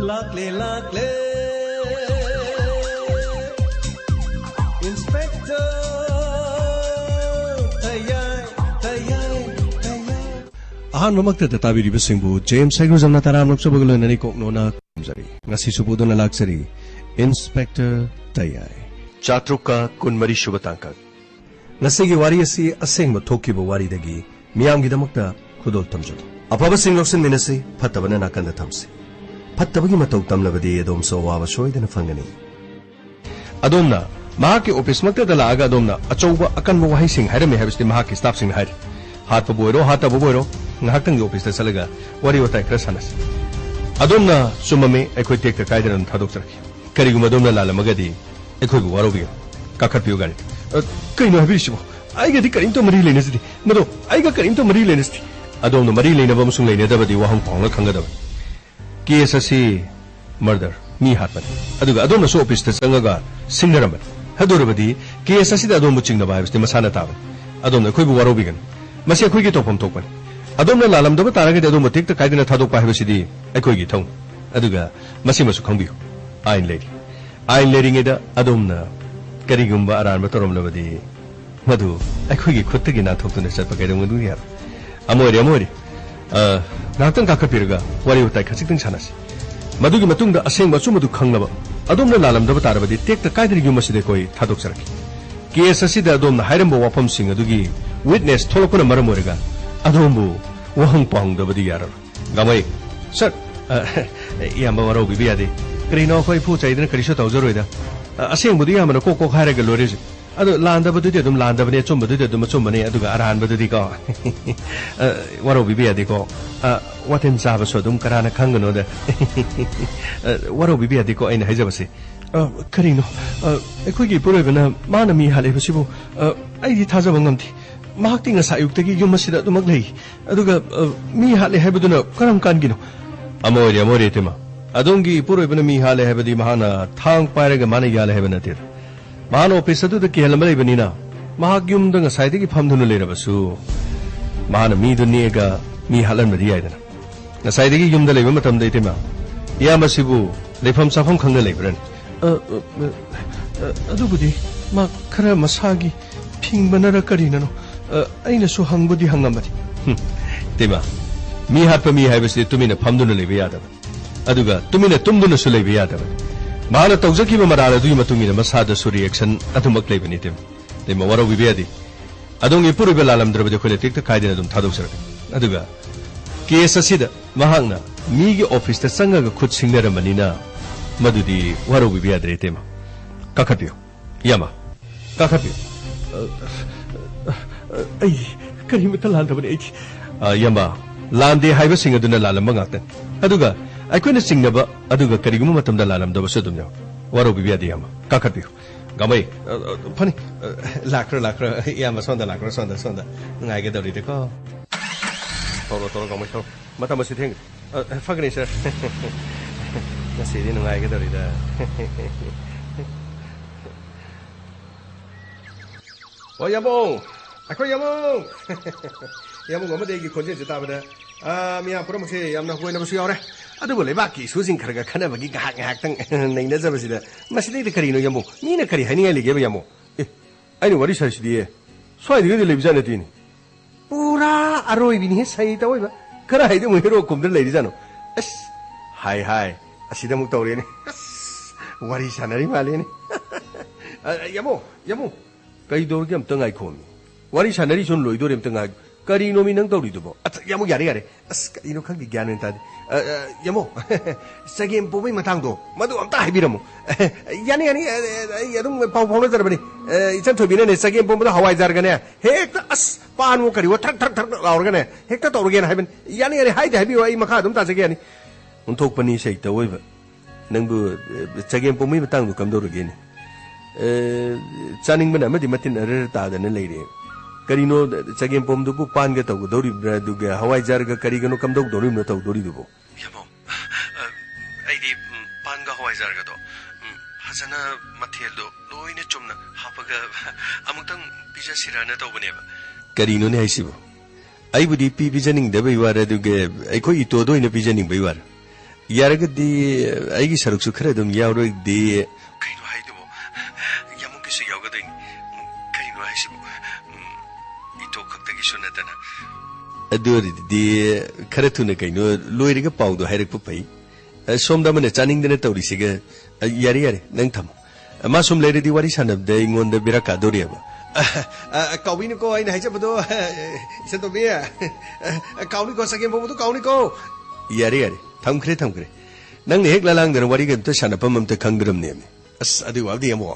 lakle lakle Inspector tayai tayai tayai Ahan mamakta tatabiri besingbu James Hegrizamna taram naksabagalo nani koknona kumzari ngasi supudona laksari Inspector tayai Chatruka kunmari shubatangka Ngasigi wari asi asengma thokiba wari dagi miyamgidamakta khudol tamjado Apaba singloksin minasi phattabana nakanda thamsi Pattabagi matau tamlabadi adom so wawa soidana fangani Adomna mahaki office makta dala aga adomna achauba akanba wahi sing hairame habsti mahaki staff sing hair hatpa boiro hata boiro ngahakang office ta salaga wari watai khra sanas Adomna sumame ekoi tekta kaidana thadok sarki kariguma adomna lalamagadi ekoi bu warobi kakhatpiu gari kaino habisibo aiga di karim to mari lenasdi mado aiga karim to mari lenasdi Adom mari leinaba musung leinadabadi wahang pangla khangadaba case asi murder mi hatman aduga adom na so office ta changaga singnaramban hadurabadi case asi da adom bu chingnaba habiste masana taban adom na khoibu warobigan masi khoi gi topam tokpan adom na lalam daba taraga adom matik ta kaidina thadok pa habisidi khoi gi thong aduga masi masu khangbiu ain lady ngeda adom na karigumba aran ba torom labadi madu khoi gi khutta gi na thoktuna chatpa kaidong du ya Amori Naktan kakapirga wari utai khachitang chanasi Madugi matungda aseng masu madu khanglaba Adomna lalamdaba tarabadi tekta kaidri yumaside koi thadok saraki Case asida adomna hairamba wafam sing adugi witness tholokuna maramorega adombu wahang pangdabadi yarar Gamai Sir Yamba waro bibiyadi Krino koi pu chaidana karisho tawjaroida Aseng budi yamana koko khairaga lorezi Ado landa badudi adum landa bani chum badudi adum chum bani aduga aran badudi ko waro bibi adiko waten saba so dum karana khangno da waro bibi adiko aina haijabasi karino ekhoigi purobana mana mi hale basibu aidi thajaba ngamti mahakti nga sayuktagi yumasida dumak lei aduga mi hale haibaduna karam kangino amori tema adongi purobana mi hale haibadi mahana thang pairaga mana yale haibana tir Mahano office adu ki helmale banina mahagyum dang saidi ki famdunu lerabasu mahana mi duniega mi halan mari aidana na saidi ki yum da leba matam dai tema ya masibu lefam safam khangna lebran adu budi ma khara masagi phingbanara karina no aina su hangbudi hangamari tema mi hatpa mi haibasi tumina famdunu leba yada aduga tumina tumdunu su leba yada Mahana tawjaki ba marala dui matungina masada su reaction atumak leibani tem tema waro bibiyadi adongi puriba lalam drabade khole tekta kaidina dum thadok sarak aduga case asida mahangna migi office ta sangaga khut singnara manina madudi waro bibiyadre tema kakapio yama kakapio ai karimata landabani ai yama lande haiba singaduna lalam ngakta aduga Aikoina singnaba aduga kariguma matamda lalamdaba sudumya waro bibiyadi yama kakatpiu gamai phani lakra yama sonda lakra sonda ngaiga dawride ko toro gamai so matam si theng fagni sir nasi di ngaiga dawrida o yamong akoi yamong amade gi khonje jitabada miya promosi yamna hoina basu yawre Adu boleh baki susing karga kana bagi ngahak tang naina jaba sida masih de karino yamu ni na kari hani ali gebe yamu ai ni wari sai sidie swai de le bijana tini pura aroi bini sai ta oi ba kara hai de mu hero kumdar le jano as hai asida mu tawre ni wari sanari male ni yamu kai dor gam tangai khomi wari sanari son loi dor em tangai karino mi nang tawri dubo yamu yare as karino khang gi gyan ta Yamo, sagim pubi matangdo, madu amta habiramu. Yani, yadum pau pau zarabani. Isan thobina ne sagim pubi hawai zargane. Hekta as pan mo kari, thak laurgane. Hekta torgen haben. Yani hai habi wa makha dum ta sagani. Untok pani sei ta oiba. Nangbu sagim pubi matangdo kamdo rogene. Chaning bana madi matin arer ta da ne leire. Karino sagim pubi bu pan ga taw dori duga hawai zarga karigano kamdo dori no taw dori dubo. Yamo, aidi panga hawai zarga do. Hazana mathelo loine chumna hapaga amutang pija sirana tawbaneba. Karino ne haisibo. Ai budi pi pijaning da bai wara duga ai ko ito do ina pijaning bai wara. यारगदी आईगी सरुक खरे दम यावरोइदी कइनो हाइदबो यामुकिसु यावगदोइनि कइनो हाइसिबो इतो खक्तगी सुनदना अदुरिदी खरे थुने कइनो लोइरगा पाउदो हाइरकपो फै सोमदा मने चानिंगदने तौरिसिगे यारे यारे नंग थम मा सोम लेरेदी वारी सानबदे इंगोंदा बिराका दोरियाबा काउनी को आई नहीं चबदो इसे तो बिया काउनी को सके बोबो तो काउनी को यारे यारे थमखरे नंग हेक लालांग दर वारी गम तो सानपम मम ते खंगरम ने अस अदु वादी अमो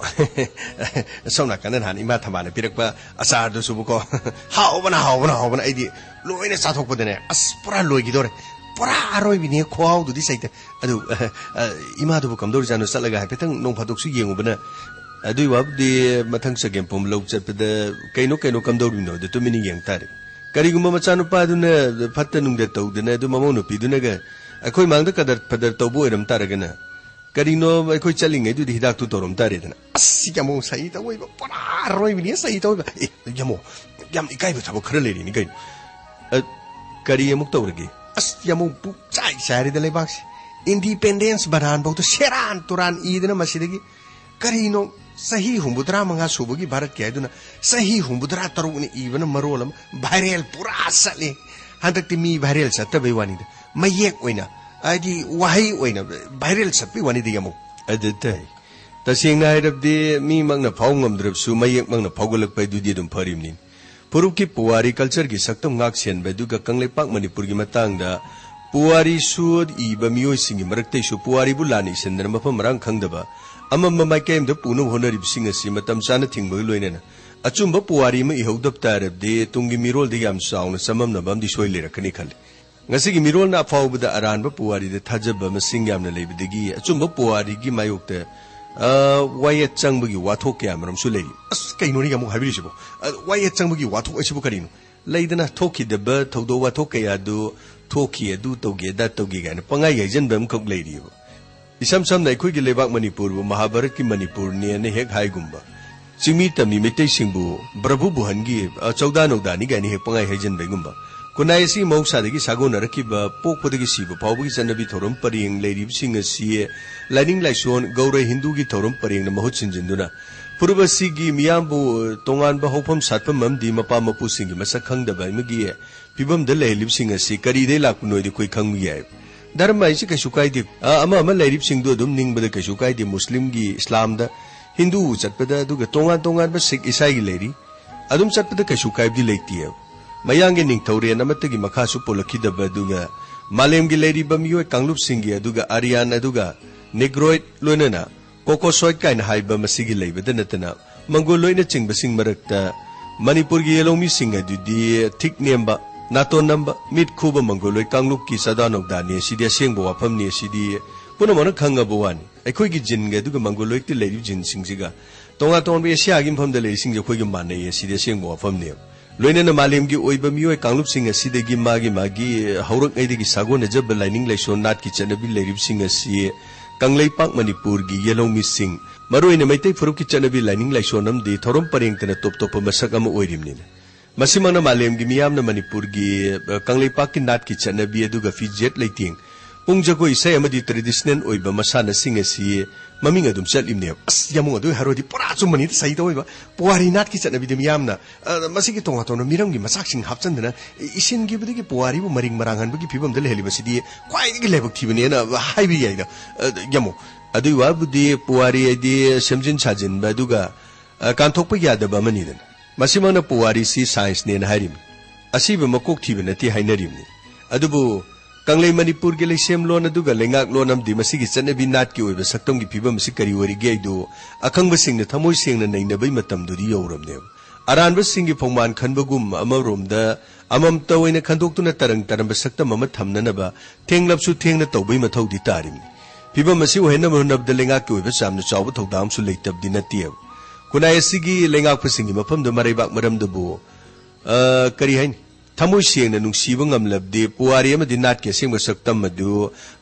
सोना कनन हानि मा थमाने पिरकपा असार दो सुबु को हावबना आइदी लोइने साथोकपदने अस पुरा लोइगिदोरे पुरा आरोइबिने खोआउ दुदि सैते अदु इमा दुबु कमदोर जानो सलगा हाइपेतंग नों फादोकसु येंगुबना अदुइ वाबदि मथंग सगेम पोम लौ चपद कइनो कमदौरिनो द तुमिनि येंग तारे करिगुम मचानु पादुना फत्त नुंगदे तौदना दु ममौ नुपिदुनागा अखोइ मांगद कदर फदर तौबो एरम तारगना करिनो अखोइ चलिंगे दुदि हिदाक तु तोरम तारेदना अस्सि यमौ सही तवइबा पुरा रोइबिनि सही तवइबा ए यमौ यम इकाइबो थबो खर लेरिनि कइनो करि अमुक तौरगे अस यमौ पु चाइ सारिद लेबाक्सि इंडिपेंडेंस बरान बहुतो सेरान तुरान ईदना मसिदगी करिनो सही हुंबुद्रा मंगा सुबगी भारत के आइदुना सही हुंबुद्रा तरुगनि इवन मरोलम वायरल पुरा सले हंतक्ति मी वायरल सत्तबे वानिद मयेक ओइना आदि वाहै ओइना वायरल सत्पि वानिद यमु अदतै तसिंगना हाइरबदि मी मंगना फाउ ngमद्रबसु मयेक मंगना फाउगलकपै दुदि दुम फरिमनि पुरुकी पुवारी कल्चर की सक्तम ngak sen बेदुगा कंगलेपाक मणिपुर की मतंगदा पुवारी सुद इबा मियोय सिंगी मरक्तै सु पुवारी बुलानी सेंदर मफम रंग खंगदबा अमम माइकेम द पुनु होनरिब सिंग असि मतम चाना थिंगबो लोइनेना अचुंब पुवारी म इहौदब तारबदि तुंगी मिरोल दि याम साउन समम नबम दि सोइ लेरकनि खले ngasi gi mirol na फाउबदा अरानब पुवारी द थाजब मसिंग यामना लेबदगी अचुंब पुवारी gi मायोक्ते वाये चंगबगी वाथोक यामरम सु लेरि अस कइनोनि यामु हाबिरिसिबो वाये चंगबगी वाथोक असिबो करिनो लेदना थोखिदब थौदो वाथोक कयादु थोखि अदु तौगे दा तौगे गाना पंगाय याइजनबम खक लेरिबो इसम सम नाइखोइ gi लेबाक मणिपुर बु महाभारत की मणिपुर ने ने हेक हाइगुम्बा चिमी तमी मेतै सिंबु प्रभु बुहनगी 14 नौदानी गानी हेक पंगाय हाइजनबैगुम्बा कुनायसी मौसादगी सागोनरकिबा पोकपदगी सिबु फावबगी जनबी थोरम परियंग लेरिब सिंग असि लाइनिंग लाइसोन गौरव हिंदू की थोरम परियंग न महु छिनजिनदुना पुरबसिगी मियामबु तोंगानबा हौफम सातपम ममदि मपा मपु सिंगी मसक खंगदबा इमगी फिबम द लेलिब सिंग असि करिदे लाकुनोइदि कोइ खंगमि याय धर्म ऐसे कैसु कायदे अमा लैरिब सिंह दो दुम निंग बद कैसु कायदे मुस्लिम की इस्लाम द हिंदू चटपद दुग तोंगान ब सिख ईसाई की लेरी अदुम चटपद कैसु कायबदि लेती है मयांगे निंग थौरे नमतगी मखासु पोलखिदब दुग मालेम की लेरी बमियो कांगलुप सिंह की दुग आरियान दुग नेग्रोइड लोइनना कोकोसोइड काइन हाइब मसिगी लेबद नतना मंगोल लोइना चिंग बसिंग मरकता मणिपुर की येलोमी सिंह दुदि थिक नेम्बा नातो नंबर मिट खूब मंगोलोय कांगलुप की सदानोगदानी सिदि सेंगबो वाफमनी सिदि पुनमन खंगबो वानी अखोइगी जिनगे दुग मंगोलोय ति लेरि जिन सिंगजिगा तोंगा तोंबे एशियागी मफमद लेरि सिंग अखोइगी मानय सिदि सेंगबो वाफमनी लोइनना मालेमगी ओइबा मियोय कांगलुप सिंग सिदगी मागी हौरक ऐदगी सागोन जब लाइनिंग लाइसोन नाट की चनबी लेरि सिंग असि कंगलैपाक मणिपुर की येलोमी सिंग मरोइना मैतै फुरुक की चनबी लाइनिंग लाइसोनम दि थोरम परेंगतना टॉप टॉप मसक अम ओइरिमनि मसिमंग मालेम की मियाम मणिपुर की कंगलेपाक की नाट की चनबी अदुगा फिजेट लेटिंग पुंग जगो इसे अमदि ट्रेडिशनल ओइबा मसाना सिंग असि ममिंग अदुम चलिमने अस यमु अदु हरोदि पुरा चुमनि सही तोइबा पुवारी नाट की चनबी दि मियामना मसिगी तोंगा तोन मिरंगी मसाकसिंग हापचंदना इसिन की बदि पुवारी बु मरिंग मरांगन बगी फिबम द लेलिबसिदि क्वाइदि लेबक थिबनेना हाइबि याइदा यमु अदु वाबुदि पुवारी अदि समजिन साजिन बदुगा कांथोकप यादबा मनिदन मसिमंग पुवारी सी साइंस ने हारिम असिब मकोक थिब नति हाइनरिमनि अदुबु कंगले मणिपुर के लेसेम लोन अदुगा लेंगाक लोन अमदि मसिगी चनबी नाट की ओइबा सक्तम की फिबम सि करि वरिगे आइदो अखंग सिंग न थमोय सेंगना नैनबै मतम दुदि यौरमने अरानब सिंग की फौमान खनबगुम अमरोमदा अमम तवैना खंदोक्तुना तरंग तरंब सक्तम अम थमननबा थेंगलबसु थेंगना तौबै मथौदि तारिमनि फिबम असि ओहेनम होनबद लेंगाक की ओइबा सामना चाव थौदामसु लेतबदि नतिय कुनाय सिगी लेंगाक सिंगी मफम द मरैबाक मरमदबो करि हाइन थमोय सेंगना नुंसीबा ngamlabde पुवारी अमदि नाट के सेंग सक्तम मदु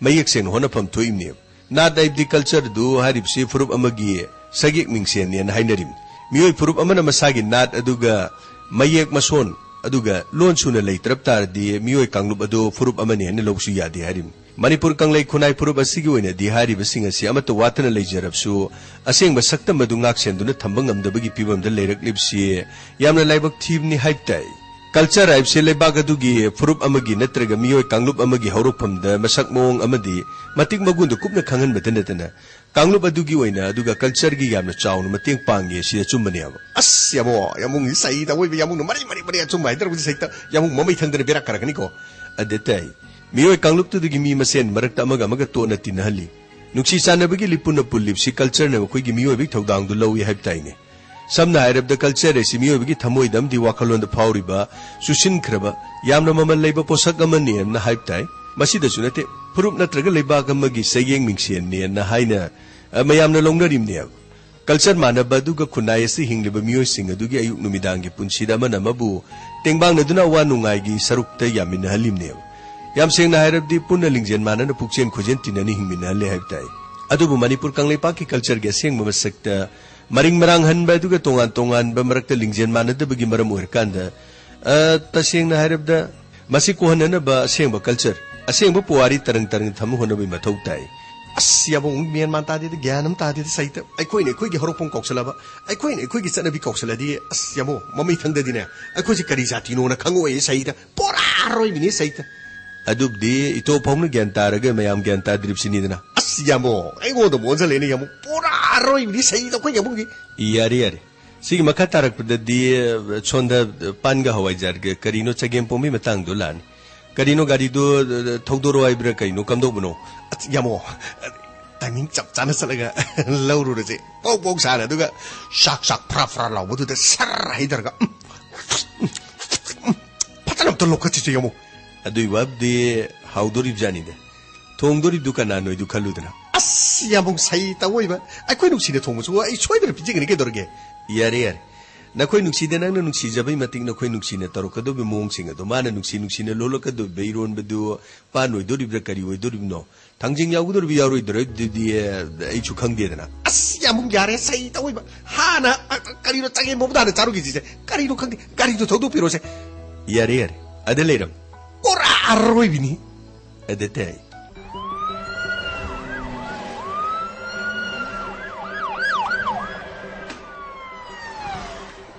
मयेक सेंग होनफम थोइमने नाट दाइबदि कल्चर दु हारिबसि फुरुप अमगी सगिक मिंगसेन ने हाइनरिम मियोय फुरुप अमना मसागी नाट अदुगा मयेक मसोन अदुगा लोन सुना लेत्रब तारदि मियोय कांगलुप अदु फुरुप अमने ने लौसु यादे हारिम Manipur Kanglai Kunai Puru Basiguina, the Hari Basing as Yamato Watan Lager of Su, a saying by Sakta Madungak Senduna Tambangam the Bigi Pibum the Lyric Lipsi, Yamna Labok Tivni Hype Day. Culture I've seen Bagadugi, Furup Amagi, Netrega Mio, Kanglup Amagi, Horupum, the Masak Mong Amadi, Matik Magun, the Kupna Kangan Betenetana, Kanglup Adugi Wina, Duga Culture Gigam, Chow, Mating Pangi, she a Chumania. As Yamo, Yamung Saida, we Yamun, Maria Chumai, there was a Yamu Mommy Thunder Berakaranico. At the day, Mio Kanglup to the Gimi Masen, Maratamaga Magatona Tinali. Nuxi Sanabagi Lipuna Pulip, she culture never quick Mio Victor down the low we have tiny. Some night of the culture is Mio Vigi Tamoidam, the Wakalon the Pauriba, Sushin Kraba, Yamna Mama Labor Posakamani and the Hype Tie, Masida Sunate, Purup Natraga Lebaga Magi, saying Mixian near Nahaina, Mayamna longer him near. Culture Mana Baduga Kunayasi Hingliba Musing, Aduga Numidangi Punchida Manamabu, Tingbang Naduna Wanungaigi, Sarukta Yamin Halim near. Yam saying I have the Punalingjan man and the Puxian Cogentin and Himina Lehabtai. Adubu Manipur Kanglipaki culture guessing Mama sector. Maring marang han ba duga tongan bamarakta lingjen mana da bagi maram urkanda tasing na harap da masikuhan na ba asing ba culture asing ba puwari tarang thamu hono ba mathau tai asya bong mian man ta de gyanam ta de saita ai koi ne koi gi horopong koksala ba ai koi ne koi gi chana bi koksala di asya mo mami thangda dine ai koi ji kari jati no na khangoi saita pora roi bini saita adub di ito pom na gyan taraga mayam gyan ta drip sinidna asya mo ai go do monza lene yamu pora Roy, we say the Quayabugi. Yari. See Makatarak the Chonda Panga Hawajar, Carino Chagam Pomi Matang Dolan. Carino Garido, Todoro Ibraka, no Candobono. At Yamo. Timing Chanasalaga, Lauro, oh, Sana, Duga, Shak Prafra, what do the Sarah Hiderga? Pattern of the located Yamo. I do you have the how do you Janida? Tongdori Ducanano, Ducaludana. Yamong Saita Waiva. I couldn't see the Thomas, who I tried to pick again. Yare. Nakoinuxi, the Nanuxi, Jabimating, no Quenuxina, Tarokado, Monsing, Domana Nuxina, Loloca, the Bayron, Bedu, Pano, Doribrecari, Doribno, Tangjing Yagur, we are directed the H. Yamung Yare Saita Waiva. Hana, Carino Tangin Bobana, Taruki, Carino Carino Todo Pirose. Yare. Adelaide. Or Arroivini at the day.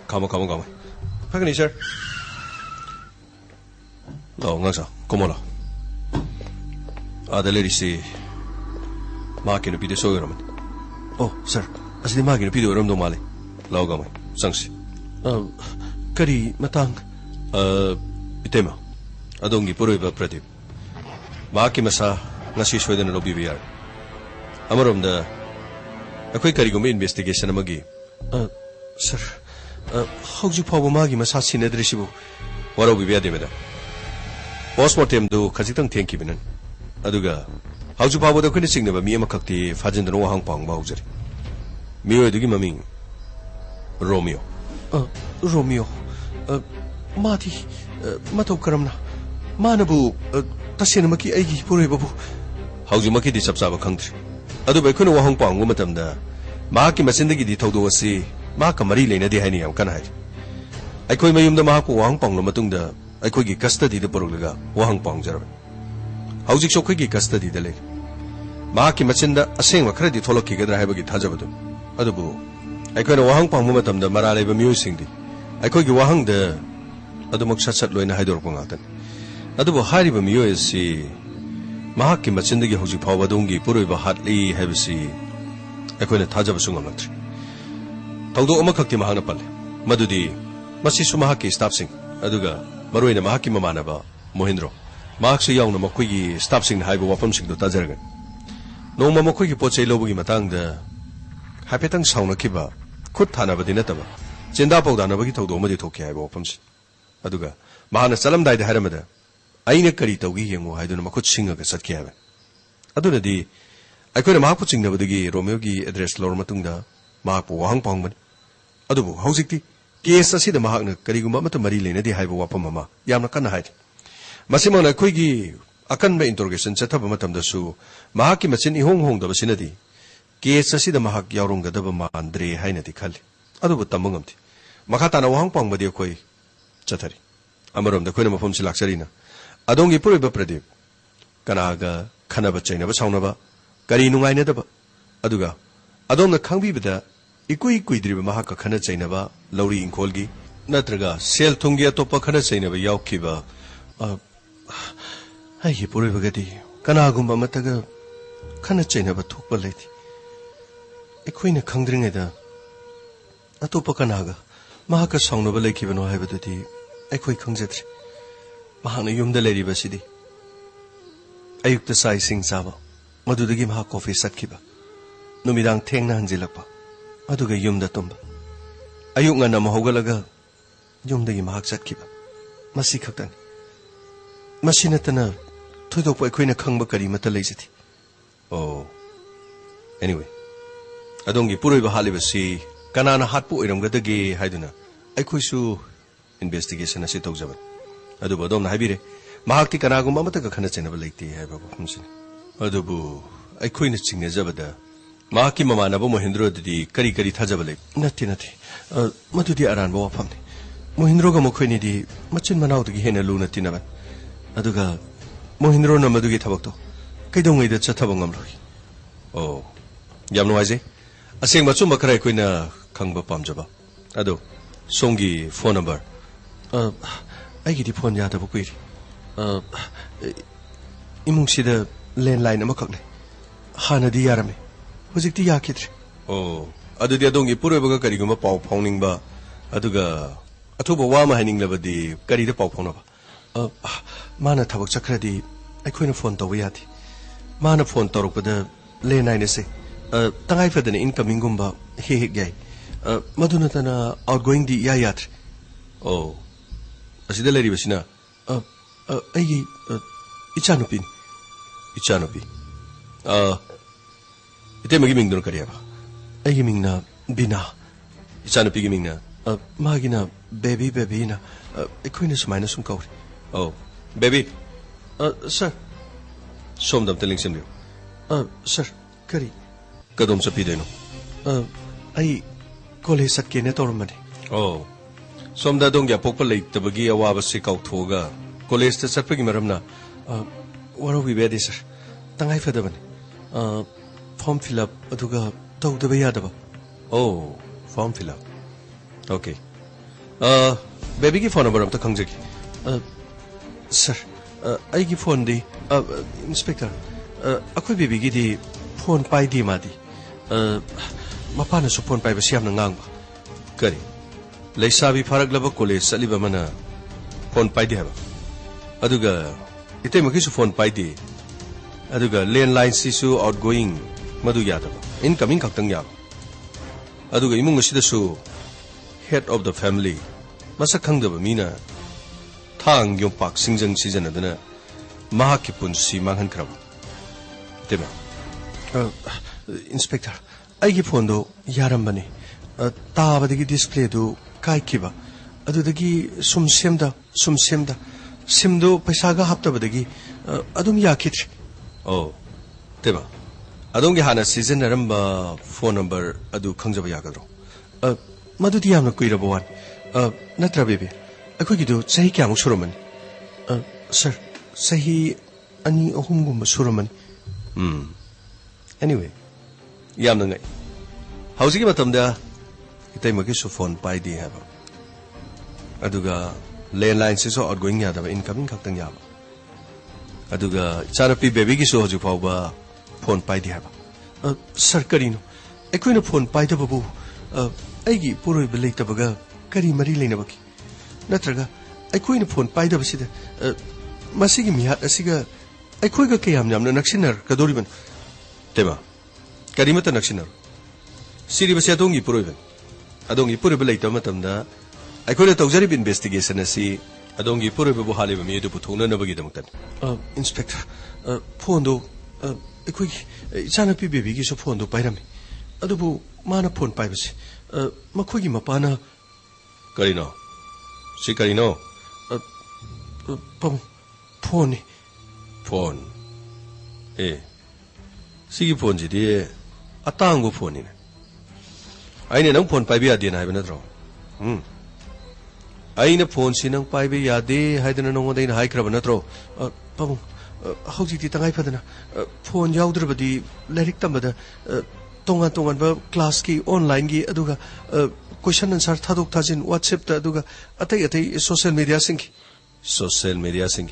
Come on. Pagani, sir. No, Nasa, come on. The lady say, Marking a bit of soil. Oh, sir, as the Marking a bit of Rum Mali. Logam, Sanksi. Kari, Matang, Itema. Adongi Puriva Pretty. Maki Masa, Nasi Sweden and OBVR. Amarum the a quick Karigum investigation Magi. Sir. How's you power Magi Masasi Nedrisibu? What are we there? Postmortem do Kazitan Tankibinan. Aduga. How's you power the criticism of Mia Makati, Fajin the Noahang Pong Bowser? Mio de Gimaming. Romeo. Romeo. Mati. Mato Karamna. Manabu. Tassinamaki Agi Puribabu. How's you Maki Sabsaba country? Aduba Kuno Pong Womatam da. Maki Masindagi di Todosi. Maka Marie Lane, the Henny of Kanai. I could mayum the Maku Wang Pong Matunda. I could get custody the Poroga, Wang Pong Jeremy. How's it so quick custody the lake? Maki Machinda, a same credit for looking at the Habagit Hazabadu. Adabu. I could a Wang Pong Mumatum the Marale amusing thee. I could go Wang the Adamoksatlo in Hydropongatan. Adabu Hari Bamu is see Mahaki Machinda Hosi Pavadungi, Puriva Hatley, Heavy. I could a Tajabasungamatri. Taudo Omakaki Mahanapal, Madudi, Masisumahaki Stapsing, Aduga, Maruina Mahaki Mamanaba, Mohindro, Maxi Young Makwigi, Stapsing Haibo Wapamsing to Tazergan. No Mamakwigi Poche Lobugi Matang the Hapetang Sauna Kiba, Kutana Badinetaba, Jendapo Danabagi Todo Meditoki Wapams. Aduga, Mahana Salam died Haramada. Aina Karita Wing, I don't know Makut Singer Satkiavan. Aduna di, I could have Mapuching Navadi, Romeogi address Lormatunda. Mapu Wang Pongman. Adubu, Hosiki, Kies a Sida Mahana, Kariguma to Marilene, the Hive Wapamama, Yamakan Height. Massimona Quigi, Akan interrogation set up a matam the Su, Mahaki Masin Hong the vicinity. Kies a Sida Mahak Yarunga Dabama, Andre Hainati Kali. Adubu Tamungamti. Makatana Wang Pong Madiakoi, Chatari. Amarum the Queen of Homsilaxarina. Adongi Puriba Predip. Kanaga, खनब चैनब साउनब करी नुंगाइनदब अदुगा अदोमना खंगबीबदा इकुई कुइद्रिब महाका खन चैनब लौरी इंखोलगी नत्रगा cell थुंगी अतोप खन चैनब यावखिबा आई पुरबगदी कनागुंबा मतगा खन चैनब थोकप लेथि इखोइना खंगद्रिङैदा अतोप कनागा महाका साउनब लेखिबनो हाइबदुदि अखोइ खंजद्रि महाना युमदा लेरिबसिदि अयुक्त साइसिंग चाबा मधुदगी महा coffee सत्खिबा नुमिदांग थेंगना हंजिलकपा अदुगा युमदा Tumba अयुक ngana mahogalaga yumdagi mahak satkiba masi khaktan masi natana thoidokpa ekhoina khangba kari mata leijati oh anyway adongi puroiba halibasi kanana hatpu oiramgadagi haiduna aikhoisu investigation asi tawjaban aduba domna haibire mahakti kanagumba amata ka khana chenaba leite haiba humsin adubu aikhoina chingnejabada mahaki mamanaba Mohindro didi kari kari thajabale natti madudi aranba wafamni Mohindro ga mokhoini di machin manaudagi hena lu natti naban aduga Mohindro na madugi thabakto kaidongai da chathabang ngamloi oh yam nuaise aseng machum bakrai koina khangba pamjaba ado songi phone number aigi di phone yada ba kuiri imungsida landline amakak le hanadi yarame hojikti yakidre oh adudi adongi puroibaga kariguma pau phauningba aduga athuba wama haninglabadi karida pau phaunaba mana thabak chakradi aikhoina phone tawba yadi mana phone tawrukpada landline se tangai fadana incoming gumba he gai maduna tana outgoing di ya yat oh asida leri basina aigi ichanupi ite magi ming dun kariya ba aigi mingna bina ichanupi gi mingna magina baby na ekoina sumaina sum kauri oh baby sir somdam telling simrio sir kari kadom sa pideno ai college sat kene tormani oh somda dongya pokpa leitabagi awaba se kauthoga college ta satpagi maramna waro we bedi sir tangai fadabani form fill up aduga tawdaba yadaba oh form fill up okay baby ki phone number amta khangjagi sir ai ki phone di inspector akhoi baby gi di phone pai di madi mapana su phone pai ba siam na ngang ba kari leisabi faraglaba college saliba mana phone pai di haba aduga ite maki su phone pai di aduga landline si su outgoing madu yadaba incoming khaktang yaba aduga imung asida su head of the family masak khangdaba mina thang yom pak singjang sijanadana mahaki punsi manghan khraba tema inspector aigi phone do yarambani tabadagi display do kai kiba adudagi sumsemda simdo paisa ga haptabadagi adum yakitri oh tema adongi hana season naramba phone number adu khangjaba yagadro madudi yamna kuiraba wan natra bebe akhoi do sahi kya muk suramani sir sahi ani ahum gumba suramani anyway yamna ngai hausi matamda itai magi su phone pai di haba aduga landline se so outgoing yadaba incoming khaktang yaba aduga charapi baby gi so hoju phauba phone pai di haba sir karino ekoina phone pai da babu aigi puroi belai tabaga kari mari leina baki natraga ekoina phone pai da basida masigi mihat asiga ekoiga kayam namna naksinar kadoriban tema karimata naksinar siri basi adongi puroiban adongi puroi belai tamatamda aikoina tawjarib investigation asi adongi puroi bu haliba mi edu puthona nabagi damutan inspector phone do ekoi ichana pi baby gi so phone do pairami adubu mana phone pai basi makhogi mapana karino si karino phone sigi phone ji de atangu phone ni aine nang phone pai bi ade na hai banatro aina phone si nang pai bi ade haidana nong dei na hai kra banatro pam hꯧji ti tangai phadana phone yaudrabadi lyric tambada tongan tongan ba class ki online gi aduga question answer thadok thajin WhatsApp ta aduga atai social media sing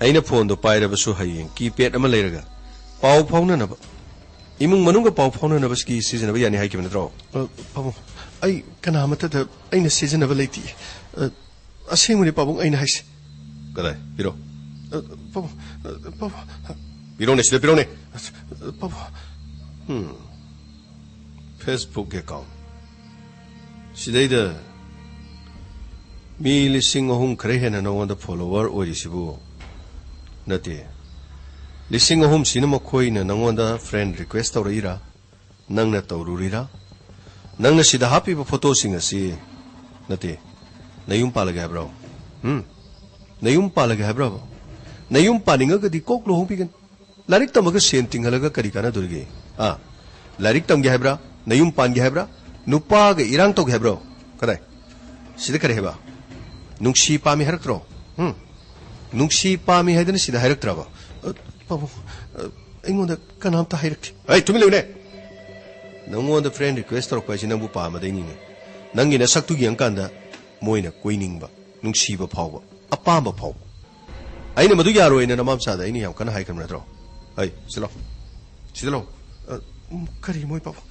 aina phone do paira ba su hayeng keypad ama leiraga pau phone na ba imung manung ga pau phone na ba ski season ba yani hay ki natro pabung ai kana mata da aina season ba leiti asenguni pabung aina hay kadai biro pabung biro ne sida biro ne pabung Facebook account sidaida mi lising ahum kare hena no on the follower orisibu nate lising ahum sinama khoi na nangonda friend request tawrira nangna tawrurira nangna sida happy photo singa si nate nayum palaga bro nayum palaga bro nayum paninga gadi kok lo hong pigan larik tamaga senting halaga kari kana durge larik tam ge bra nayum pan ge bra nupa ge irang to ge bro kadai sida kare heba nungsi pami haraktro nungsi pami haidana sida haraktraba pabu ingonda kanam ta harakti ai tumi leune nangonda friend request tor kwai sinambu pa ma deini ne nangi na saktu gi angkanda moina koiningba nungsi ba phawba apamba phaw aina madu yaro ina namam sa da ini yam kana hai kamra tro ai sidalo kari moi pabu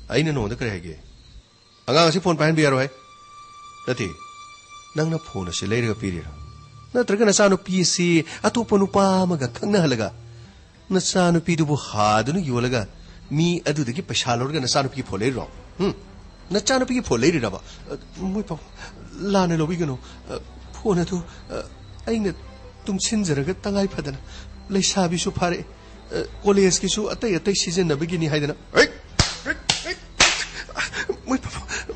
aina no da kare hage anga si phone pahan bi yaro hai nati nangna phone se leira pirira natraga na sanu pc atopa nupa maga khangna halaga na sanu pi du bu hadunu yolaga mi adu dagi paisa lorga na sanu pi phole ro na sanu pi phole ri raba moi pa lane lobi gano phone atu aina tum sinjaraga tangai phadana leisa bi su phare college ki su atai season na begini haidana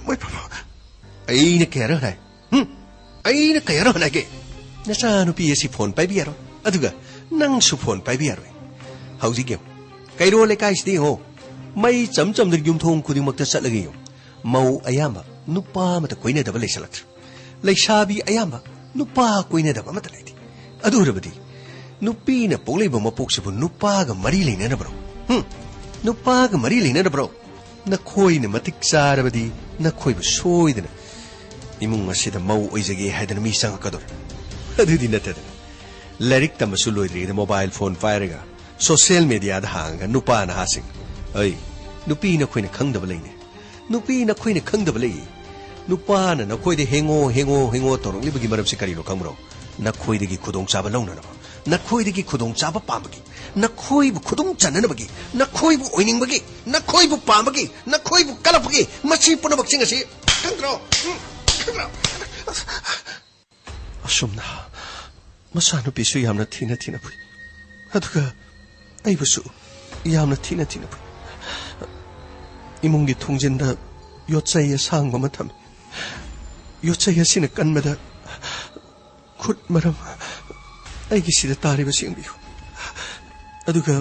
moi pa aina kera hai aina kera na ke nasanu pi esi phone pai biaro aduga nang su phone pai biaro hauji ge kairo le kai sti ho mai cham cham de yum thong khuding makta chatlagi yo mau ayamba nupa mata koina da balaisalak leisabi ayamba nupa koina da mata laiti adu rabadi nupi na polai ba mapok se bu nupa ga mari leina na bro nupa ga mari leina na bro na khoi ne matik sarabadi na khoi bu soidana imung asida mau oijage haidana mi sang kador adudi natada lyric tamasu loidri the mobile phone pairaga social media da hanga nupa na hasing ai nupi na khoina khangdaba leine nupi na khoina khangdaba lei nupa na khoi de hengo torong libagi maram se kari lo khamro na khoi de gi khudong chaba launa na na khoi de gi khudong chaba pambagi na khoi bu khudong chanana bagi na khoi bu oining bagi na khoi bu pambagi na khoi bu kalapagi machi puna bakching asi kangro asumna masanu pisu yamna thina pui aduga aibusu yamna thina pui imungi thongjinda yochai sang ma tham yochai sina kanmada khut maram aigi sida tari ba singbi aduga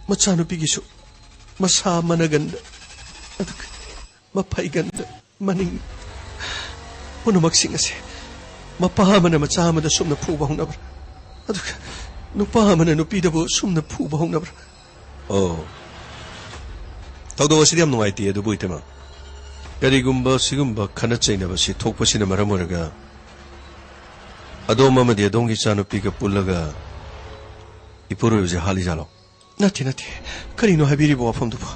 masanu pigisu masa managanda aduga mapaiganda maning punumak singase mapamana machamada sumna phuba hongnabra aduga nupamana nupidabu sumna phuba hongnabra tawdo sidiyam nungaiti adubu itema karigumba sigumba khana chainaba si thokpasina maram oraga adoma madi adongi chanupiga pullaga ipuroje hali jalo nati karino habiri bo afam duba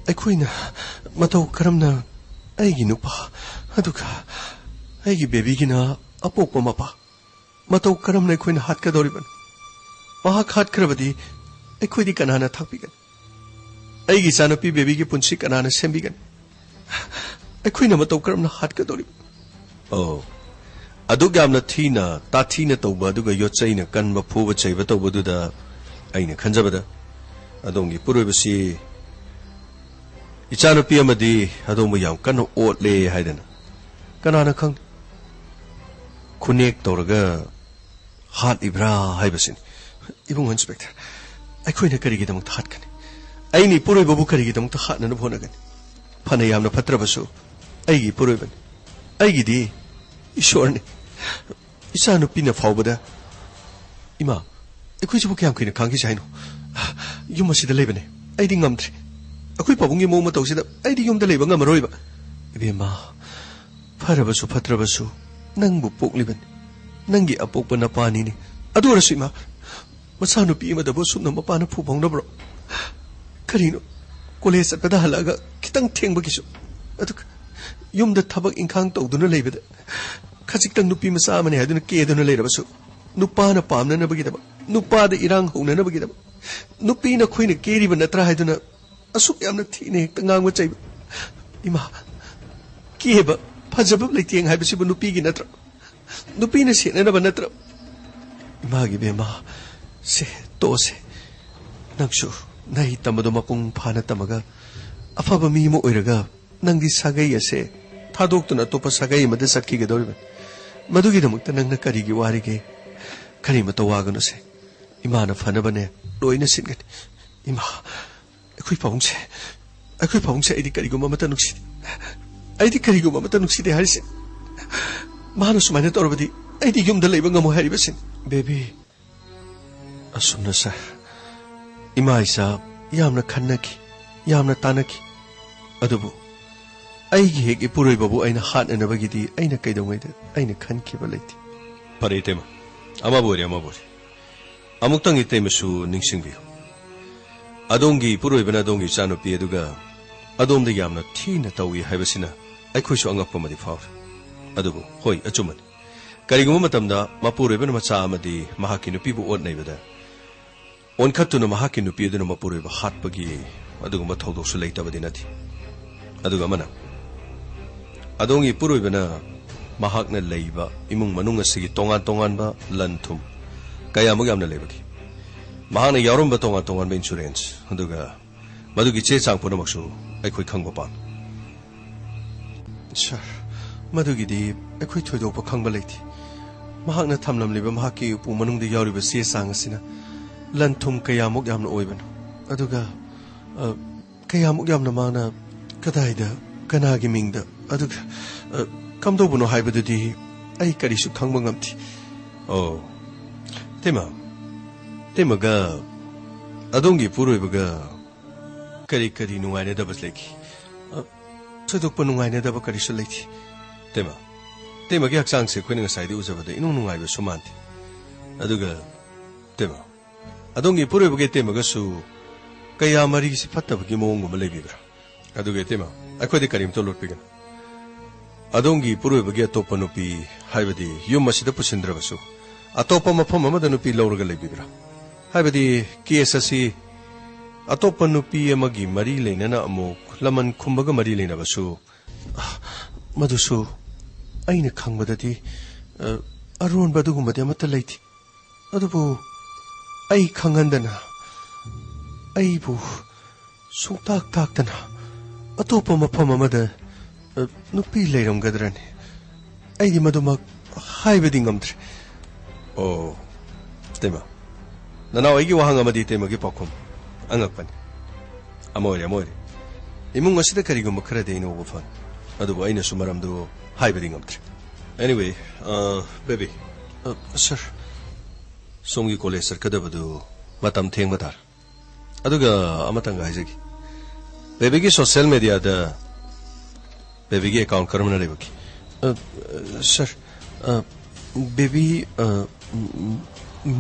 aikoina matau karamna aigi nupa aduga aigi baby gina apokpa mapa matau karamna aikoina hatka doriban mahak hat krabadi aikoidi kanana thakpigan aigi chanupi baby gi punsi kanana sembigan aikoina matau karamna hatka doriban aduga amna thina tathina tawba aduga yochaina kanba phuba chaiba tawba duda aina khanjabada adongi puroibasi ichanupi amadi adomu yam kan otle haidana kanana khang kunek toraga hat ibra haibasin ibung inspector aikoina karigi damuk hat kan aini puroiba bu karigi damuk hat na bhona gan phana yamna phatrabasu aigi puroiban aigi di ishorne ichanupi na phawbada ima ꯑꯩꯈꯣꯏ ꯁꯤꯕꯨ ꯀꯌꯥꯝ ꯀꯨꯏꯅ ꯈꯥꯡꯈꯤꯁꯤ ꯍꯥꯏꯅꯣ ꯌꯨꯝ ꯑꯁꯤꯗ ꯂꯩꯕꯅꯦ ꯑꯩꯗꯤ ꯉꯝꯗ꯭ꯔꯦ ꯑꯩꯈꯣꯏ ꯄꯥꯕꯨꯡꯒꯤ ꯃꯑꯣꯡ ꯃꯇꯧꯁꯤꯗ ꯑꯩꯗꯤ ꯌꯨꯝꯗ ꯂꯩꯕ ꯉꯝꯃꯔꯣꯏꯕ 이베마 파라바수 파트라바수 낭부 뽁리번 낭기 아뽁바 나빠니니 아도라수 이마 마사누 삐마다보 숨나 마빠나 푸봉나브로 카리노 콜레스 바다 할라가 키땅 탱바기수 아도 욤다 타박 인캉 떠우드나 레이베다 카직땅 누삐 마사마네 하드나 깨드나 레이라바수 누빠나 빰나나바기다바 누빠다 이랑 홍나나바기다바 누삐나 코이나 깨리바 나트라 하드나 아숙 얌나 티네 땅강바 짜이바 이마 किएब फजब लेतेंग हाइबसिबु नुपीगी नत्र नुपीना सेननब नत्र इमागी बेमा से तोसे नंगसु नाई तमदो मपुंग फाना तमगा अफब मीमो ओइरगा नंगी सागै असे थादोक्तुना तोप सागै मदे सटकीगे दोरिबन मदुगी दमुक्ता नंगना करिगी वारिगे करि मतो वागनुसे इमाना फनबने लोइना सिनगन इमा अखुई पाउंगसे आइदि करिगुमा मता नुक्सि आइदि करिगुमा मता नुक्सिदे हारिसे मानो सुमाइना तोरबदि आइदि युमदा लैबा ngamo हारिबसिन बेबी असुमना सा इमा इसा यामना खन्नकी यामना तानकी अदुबु आइगी हेग इपुरोइबाबु आइना हाटननबगिदि आइना कैदोंगैदा आइना खनखिबा लैति फरेतेमा अमाबोरे अमुक्तंग इतेमसु निंसिंबियो अदोंगी पुरोइबना दोंगी चानुपि अदुगा अदोमदा यामना थीना तौई हाइबसिना अखोइसु अंगक्पा मदि फाव अदुबु होय अचुमन करिगुम मतमदा मपुरोइबना मचा अमदि महाकी नुपीबु ओटनैबदा ओनखत्तुना महाकी नुपी अदुना मपुरोइबा हाटपगी अदुगुम थौदोकसु लैतबदि नथि अदुगा मना अदोंगी पुरोइबना महाकना लैबा इमुंग मनुंग असिगी तोंगान तोंगानबा लनथुम कयामुग यामना लैबगी महाना यावरंबा तोंगान तोंगानबा इंश्योरेंस अदुगा मदुगी चे चांग पुनमक्सु अखोइ खंगबा पाम सर मदुगिदि अखोइ थोइदोकपा खंगबा लैथि महाकना थमलमलिबा महाकी उपु मनुंगदि यावरिबा चे चांग असिना लनथुम कयामुग यामना ओइबनो अदुगा कयामुग यामना माना कदाइदा कनागी मिंगदा अदुगा कमदोबनो हाइबदुदि अइ करिसु खंगबा ngамथि ओ तेमगा अदोंगी पुरोइबगा करी करी नुंगाइने दबस लेखि थोइदोकपा नुंगाइने दब करिसु लेथि तेमगी हक्चांग से खोइना ngसाइदि उजबदा इनु नुंगाइबा सुमानथि अदुगा तेमा अदोंगी पुरोइबगे तेमगसु कया मरिगिसि फत्तबगी मोंगुम लेबिब्रा अदुगे तेमा अखोइदि करिमतो लोटपिगन अदोंगी पुरोइबगे अतोपा नुपी हाइबदि युम असिदा पुसिंद्रबसु अतोपा मफम अमदा नुपी लौरगा लेबिब्रा हाइबदि केस असि अतोपा नुपी अमगी मरी लेनना अमुक लमन खुंबगा मरी लेनबसु मदुसु अइना खंगबददि अरोनबा दुगुमदि अमता लैथि अदुबु अइ खंगंदना अइबु सुंताक ताकतना अतोपा मफम अमदा नुपी लेरमगदरनि अइदि मदुमक हाइबदि ngамद्रे ओ तेमा ननाव अइगी वहांग अमदि तेमगी पाखुम अंगकपनि अमोरे इमुंग असिदा करिगुम खरदे इनोबो फन अदुबु अइना सुमरमदु हाइबदि ngамद्रे एनीवे बेबी सर सोंगी कॉलेज सरकदबदु मतम थेंगबदार अदुगा अमतंग हाइजगी बेबीगी सोशल मीडिया दा बेबीगी अकाउंट करमना लेबगी sir baby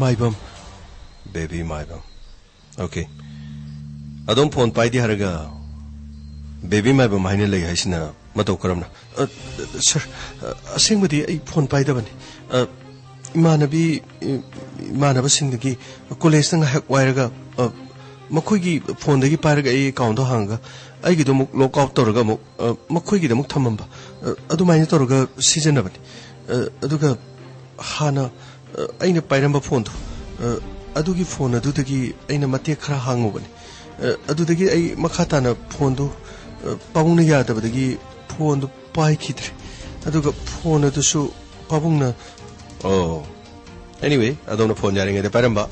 Maibam baby Maibam okay अदोम फोन पाइदि हरगा बेबी माइबम हाइने लै हाइसिना मतौ करमना सर असेंबदि आई फोन पाइदबनि इमानब सिंदगी कॉलेज नंग हक वायरगा मखोइगी फोन दगी पारगा आई अकाउंट हांगा आइगी दो मुक लॉक आउट तोरगा मुक मखोइगी दमुक थमंबा अदुमाइना तोरगा सिजनबनि अदुगा हाना अइना पाइरंबा फोन दो अदुगी फोन अदुदगी अइना मते खरा हांगोबनि अदुदगी आई मखाताना फोन दो पाबुंगना यादबदगी फोन दो पाइखिद्रे अदुगा फोन अदुसु पाबुंगना ओ एनीवे अदोंना फोन यारिंगेदा पाइरंबा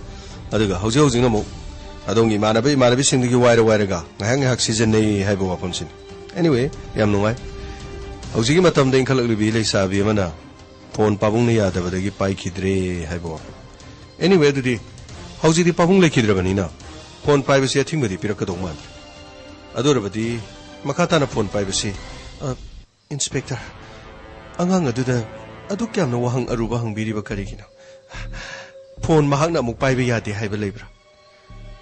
अदुगा हौजिंग अमुक अदोंगी मानबी सिंदगी वायरगा ngahak season nei haibo wapamsin anyway yam nungai hौजिगी मतमदा इंखलकलिबि लेसाबि amana phone pabung ne yadabadagi pai khidre haibo anyway dudi हौजिदी पाबुंग लेखिद्रबनिना फोन पाइबसी अथिंगबदी पिरकदौ मान अदोरबदी मखाताना फोन पाइबसी इंस्पेक्टर अंगांग अदुदा अदु क्यामना वहंग अरुबा हंगबिरिबा करिगिना फोन महांगना अमुक पाइबा यादे हाइबा लेब्रा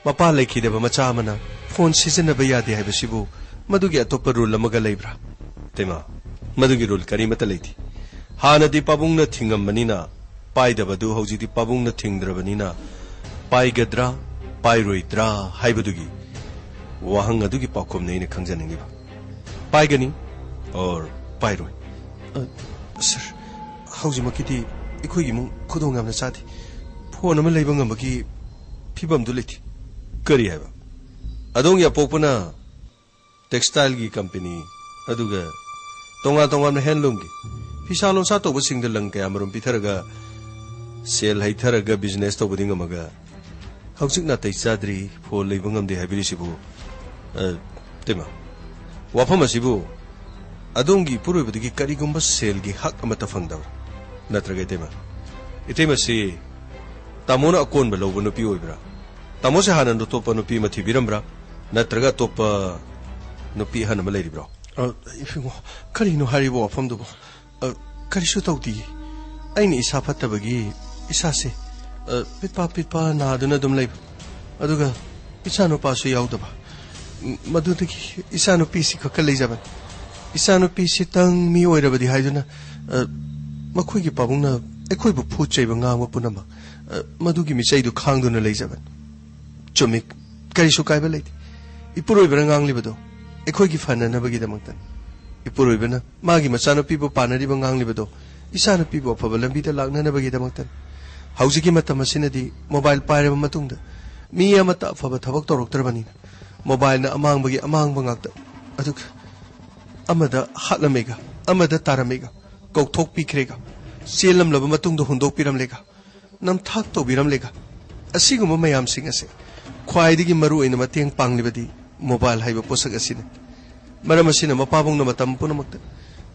मपा लेखिदबा मचा अमना फोन सिजनबा यादे हाइबसिबु मदुगी अतोप्पा रूल अमगा लेब्रा तेमा मदुगी रूल करिमता लेथि हानदी पाबुंगना थिंगमबनिना पाइदबदु हौजिदी पाबुंगना थिंगद्रबनिना पाइगद्रा पाइरोइद्रा हाइबदुगी वहंग अदुगी पाखोमने इन खंगजनिंगिबा पाइगनी और पाइरोइ सर हौजिमकिदी इखोइगी मुं खुदोंग यामना चाथि फोन अमा लेबा ngambagi फिबम दु लेथि करी हाइबा अदोंगी अपोपना टेक्सटाइल की कंपनी अदुगा तोंगा तोंगा हैंडलूम की फिसा लोंसा तौब सिंग लंग कया मरुम पिथरगा सेल हैथरगा बिजनेस तौबदि ngamaga हौजिकना तैचाद्री फोन लेबा ngamde हाइबिरिसिबु तेमा वाफम असिबु अदोंगी पुरोइबदगी करिगुंबा सेल की हक अमता फंगदव नत्रगे तेमा इतेमसी तामोना अकोनबा लौबा नुपी ओइब्रा तामोसे हाना नोतोपा नुपी मथि बिरमब्रा नत्रगा तोपा नुपी हनम लेरिब्रा इफिंगो करिनो हारिबो वाफमदुबो करिसु तौती आइनि इसा फत्तबगी इसासे पिटपा नादुना दुम लेब अदुगा इसानो पासु याउदबा मदुदगी इसानो पीसी खक्का लेजाबन इसानो पीसी तंग मी ओइरबदी हाइदुना मखोइगी पाबुंगना एखोइबु फुचैबा ngang पुनमक मधुगी मिचैदु खांगदुना लेजाबन चुमिक करिसु काइबा लेति इपुरोइबरा nganglibado एखोइगी फननबगीदमक्तन इपुरोइबना मागी मचानुपीबु पानरिबा nganglibado इसानुपीबु अफबा लंबीदा लाक्ननबगीदमक्तन हौजिगी मतम असिनदी मोबाइल पाइरबा मतुंगदा मी अमता अफबा थबक तौरक्तरबनिना मोबाइल ना अमांगबगी अमांगबा ngakta अदुग अमदा हातलमेगा अमदा तारमेगा कौथोक पिखरेगा सेलमलबा मतुंगदा हुंदोक पिरमलेगा नमथाक तौबिरमलेगा असिगुम मयामसिंग असे ख्वाइदिगी मरु ओइना मतेंग पांगलिबदी मोबाइल हाइबा पोसक असिने मरम असिना मपाबुंगना मतम पुनमक्ता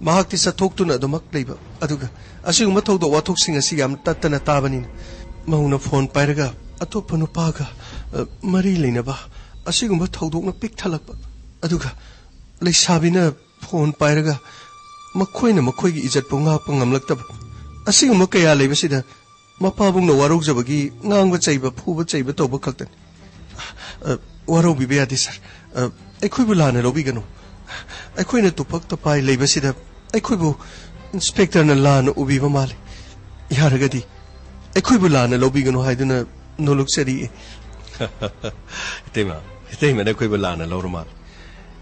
महाक्ति सथोक्तुना अदुमक लेबा अदुगा असिगुम थौदो वाथोकसिंग असि याम तत्तना ताबनिना महुना फोन पाइरगा अतोप्पा नुपागा मरी लेनबा असिगुम थौदोकना पिकथलकपा अदुगा लेसाबिना फोन पाइरगा मखोइना मखोइगी इज्जत पोंगापा ngamlaktaba असिगुम कया लेबसिदा मपाबुंगना वारौजबगी ngang चैबा फुबा चैबा तौबा खक्तन वारौबिबा यादे सर एखोइबु लाना लौबिगनो एखोइना तुपक तपाइ लेबसिदा एखोइबु इंस्पेक्टरना लाना उबिबा माले यारगदी एखोइबु लाना लौबिगनो हाइदुना नोलुक्सरी तेमा एखोइबु लाना लौरमा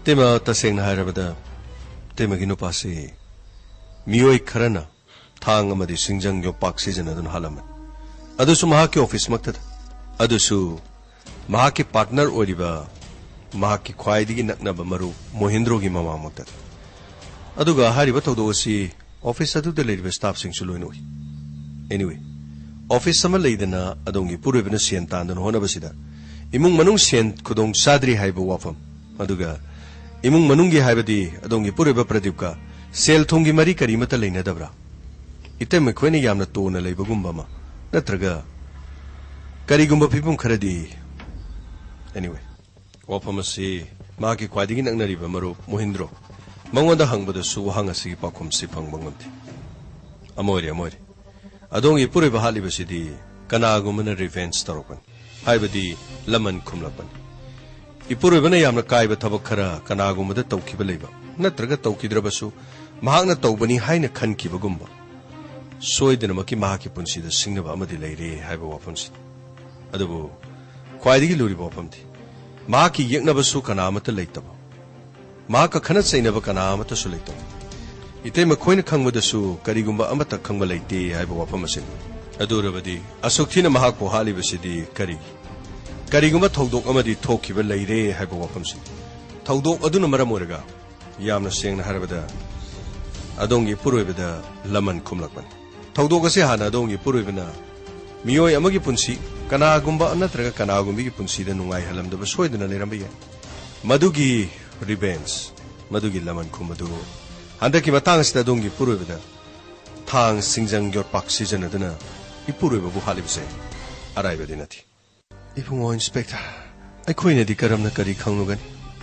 तेमा तसेंगना हाइरबदा तेमगी नुपासे मियोइ खरना थांग अमदी सिंजंग योपाक सिजनदुन हालम अदुसु महाकी ऑफिस मक्तद अदुसु महाकी पार्टनर ओरिबा महाकी ख्वाइदिगी नकनबा मरु मोहिंद्रो की ममा मक्तद अदुगा हारिबा थौदोसी ऑफिस अदुदा लेरिबा स्टाफ सिंग सुलोइनोइ एनीवे ऑफिस सम लेदना अदोंगी पुरेबना सेन तांदन होनबसिदा इमुंग मनुंग सेन खुदोंग साद्री हाइबा वाफम अदुगा इमुंग मनुंगी हाइबदी अदोंगी पुरेबा प्रदीपका सेल थोंगी मरी करीमता लेनदबरा इते मखोइने यामना तोना लेबगुंबा मा नत्रगा करीगुंबा फिबुम खरदी एनीवे वाफमसी माकी ख्वाइदिगी नकनरिबा मरु मोहिंद्रो मंगोंदा हंगबदसु वहांगसी पाखुमसी फंगबंगमति अमोरे अदोंगी पुरेबा हालिबसिदी कनागुमना रिवेंज तरोपन हाइबदी लमन खुमलपन इपुरेबना यामना काइबा थबक खरा कनागुमदा तौखिबा लेबा नत्रगा तौखिद्रबसु महांगना तौबनी हाइना खनखिबगुंबा सोइदनमकी महाकी पुंसीदा सिंगनबा अमदि लेरे हाइबा वाफमसि अदुबु ख्वाइदिगी लुरिबा वाफमथि महाकी येकनबसु कनामता लेतबा महाका खनत सैनबा कनामतासु लेतबा इते मखोइना खंगबदसु करिगुंबा अमता खंगबा लेते हाइबा वाफमसि अदुरबदी असुक्थिना महाको हालिबसिदी करिगुंबा थौदोक अमदि थोखिबा लेरे हाइबा वाफमसि थौदोक अदुना मरम ओरगा यामना सेंगना हारबदा अदोंगी पुरोइबदा लमन खुमलकपन थौदोक असे हाना अदोंगी पुरोइबना मियोय अमगी पुंसी कनागुंबा नत्रगा कनागुंबीगी पुंसीदा नुंगाइ हलमदबा सोइदना लेरंबा याय मदुगी रिवेंज मदुगी लमन खुमदु हंदकी मतांग सिदा अदोंगी पुरोइबदा थांग सिंजंग योरपाक सिजनदना इपुरोइबबु हालिबसे अराइबदि नथि इबुंगो इंस्पेक्टर अखोइनदि करमना करी खंगनुगन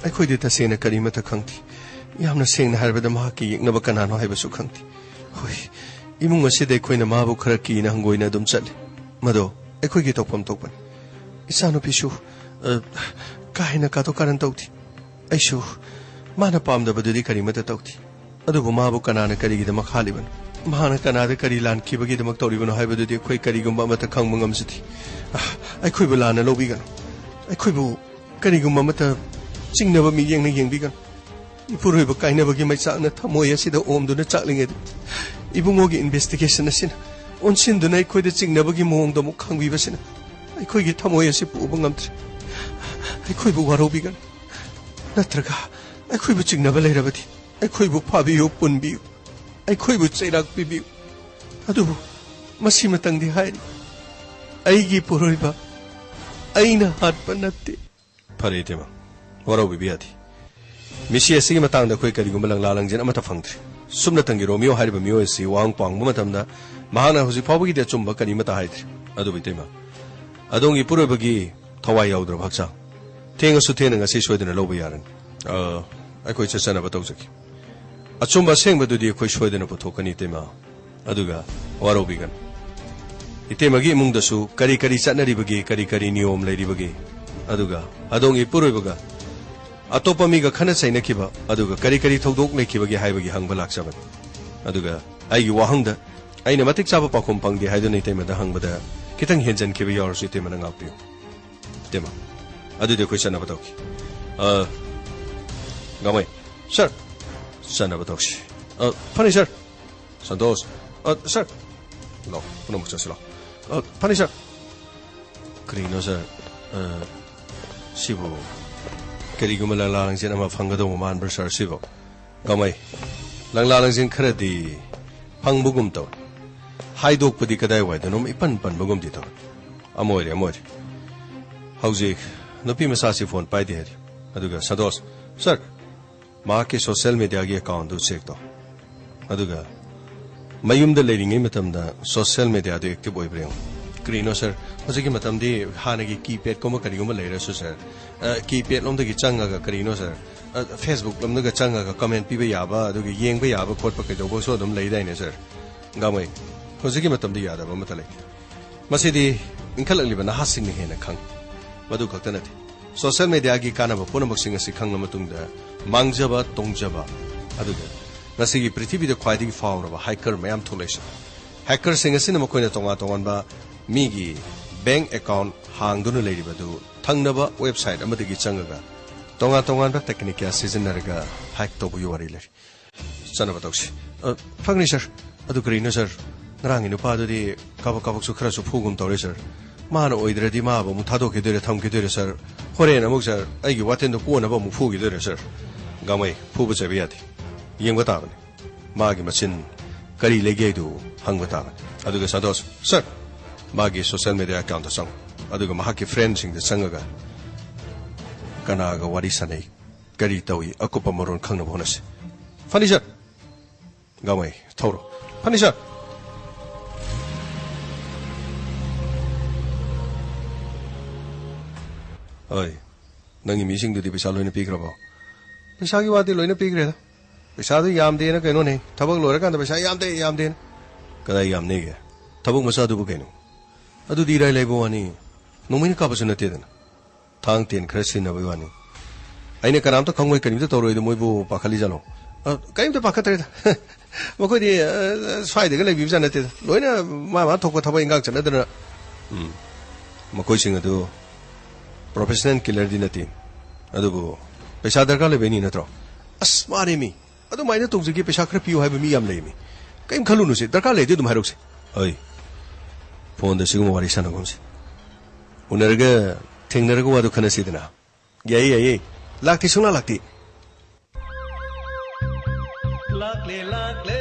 अखोइदि तसेना करी मत खंगति यामना सेंगना हारबदा माकी यeknaba कनानो हाइबसु खंगति होय इमुंग असिदे अखोइना माबु खरा कीना हंगोइना दुम चले मदो अखोइगी तोपम तोपन इसानो पिसु काहिना कातो कारण तौति ऐसु माना पामदबदुदि करी मत तौति अदुबु माबु कनाना करीगिदम खालिबन माना कनादा करी लानखिबगिदमक तौरिबनो हाइबदुदि अखोइ करीगुम्बा मत खंगबा ngamसुति अखोइबु लाना लोबिगन अखोइबु करीगुम्बा मत चिंगनबा मी येंगना येंगबिगन इपुरोइबा काइनबगी मैचांगना थमोय असिदा ओमदुना चाकलिंगे इबुंगोगी इन्वेस्टिगेशन असिना ओनसिनदुना अखोइदा चिंगनबगी मोंगदो मु खंगबिबसिना अखोइगी थमोय असि पुबा ngamत्रि अखोइबु वारोबिगन नत्रगा अखोइबु चिंगनबा लेरबदि अखोइबु फाबियो पुनबियो अखोइबु चैराक पिबियो अदुबु मसी मतंगदि हाइरि अइगी पुरोइबा अइना हातपा नत्ते फरे तेमा वारोबि बियादि मिसी असिगी मतंगदा अखोइ करिगुम लंगला लंगजेन अमता फंगत्रि सुमना तंगी रोमियो हारिबा मियो असि वांग पांगबा मतमदा महाना हुजि फावबगी दे चुम्बा करि मता हाइत्रि अदुबि तेमा अदोंगी पुरोइबगी थवाइ याउद्र भक्सा थेंगसु थेना ngasi सोइदना लौबा यारन अखोइ चचनबा तौजकी अचुम्बा सेंगबदुदि अखोइ सोइदना पुथोकनी तेमा अदुगा वारोबिगन इतेमगी इमुंगदसु करी करी चटनरिबगी करी करी नियम लेरिबगी अदुगा अदोंगी पुरोइबगा अतोपा मीगा खना सैनखिबा अदुगा करी करी थौदोक लेखिबगी हाइबगी हंगबा लाक्सबन अदुगा आइगी वाहंगदा आइना मतिक चाबा पाखोम पंगदे हाइदुना इतेमदा हंगबदा कितंग हेंजनखिबा यावरसु इतेमना ngakpiyo तेमा अदुदे अखोइ चनबा तौकी गामay सर चनबा तौसी फनी सर संतोष सर लो पुनमुख चसिलो फनी सर करिनो सर सिबो करिगुम लंगलांगजेन अमा फंगदो मानब्र सर सिबो गामay लंगलांगजेन खरदि फंगबुगुम तौ हाइदोकपदि कदाय वाइदनोम इपन पनबगुम दि तौ अमोरे हौजिक नुपी मसासी फोन पाइदे हरि अदुगा संतोष सर माके सोशल मीडिया की अकाउंट दु चेक तो अदुगा मयुमदा लेरिंगे मतमदा सोशल मीडिया दु एक्टिव ओइब्रें क्रीनो सर हजिकी मतमदि हानगी कीपैड कोम करिगुम लेरसु सर कीपैड लोमदगी चंगागा करिनो सर फेसबुक लोमदगा चंगागा कमेंट पिबा याबा अदुगी येंगबा याबा खोटपा कैदोबो सो अदुम लेदाइने सर गामै हजिकी मतमदि यादबा मतले मसिदि इंखललिबा नहासिंग हेना खंग मधु खक्त नथि सोशल मीडिया की कानबा पुनमक्सिंग असि खंगना मतुंगदा मांगजबा तोंगजबा अदुगा नसिगी पृथ्वीदा ख्वाइदिगी फावरबा हाइकर मयाम थोलेस हैकर सिंग असि नमकोइना तोंगा तोंगनबा मीगी बैंक अकाउंट हांगदुना लेरिबदु थंगनबा वेबसाइट अमदगी चंगगा तोंगा तोंगनबा टेक्निक या सिजनरगा हैक तोबु युवारि लेरि चनबा तौसी फंगनि सर अदु करिनो sir ngrang inu pa dudi kabak kabak su khara su phugum tore sir mana oidradi ma ba mu thado ke dere tham ke dere sir hore na muk sir ai gi waten do ko na ba mu phugi dere sir gamai phubu chabi yati yengba ta bani ma gi machin kari lege du hangba ta bani aduga sados sir ma gi social media account sang aduga ma ki friend sing de sangaga kana ga wari sanai kari tawi akupa moron khangna bonus fani sir gamai thoro fani sir Oi, nangi meeting dudi pisa loina pigrabo. Pisa ki wati loina pigre da. Pisa du yam de na kaino ne. Thabak lora kan da pisa yam de. Kada yam ne ge. Thabak masa du bu kaino. Adu di rai lebo ani. Nomin ka pasu na te dana. Thang ten khrasin na bani. Aine kanam to khangoi kanim to toroi do moi bu pakhali jalo. Kaim to pakhatre da. Makoi di swai de ga le bi jana te. Loina ma thokko thabai ingak chana dana. Makoi sing adu professional killer di natin adugo pesa darka le beni natro as mare mi adu maina tongji ki pesa khra piu hai mi yam le mi kaim khalu nu se darka le di dum harok se oi phone da sigum wari sana gom se unarga thengnar go adu khana sidna yai lakti suna lakti lakle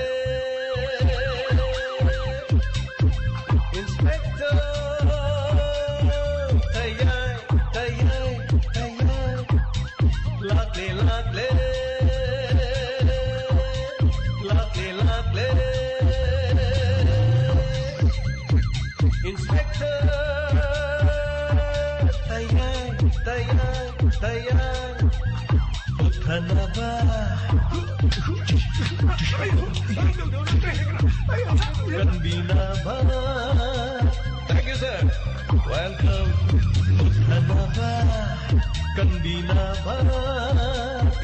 inspector tayay Utana ba Gambina ba Thank you sir Welcome Utana ba Gambina ba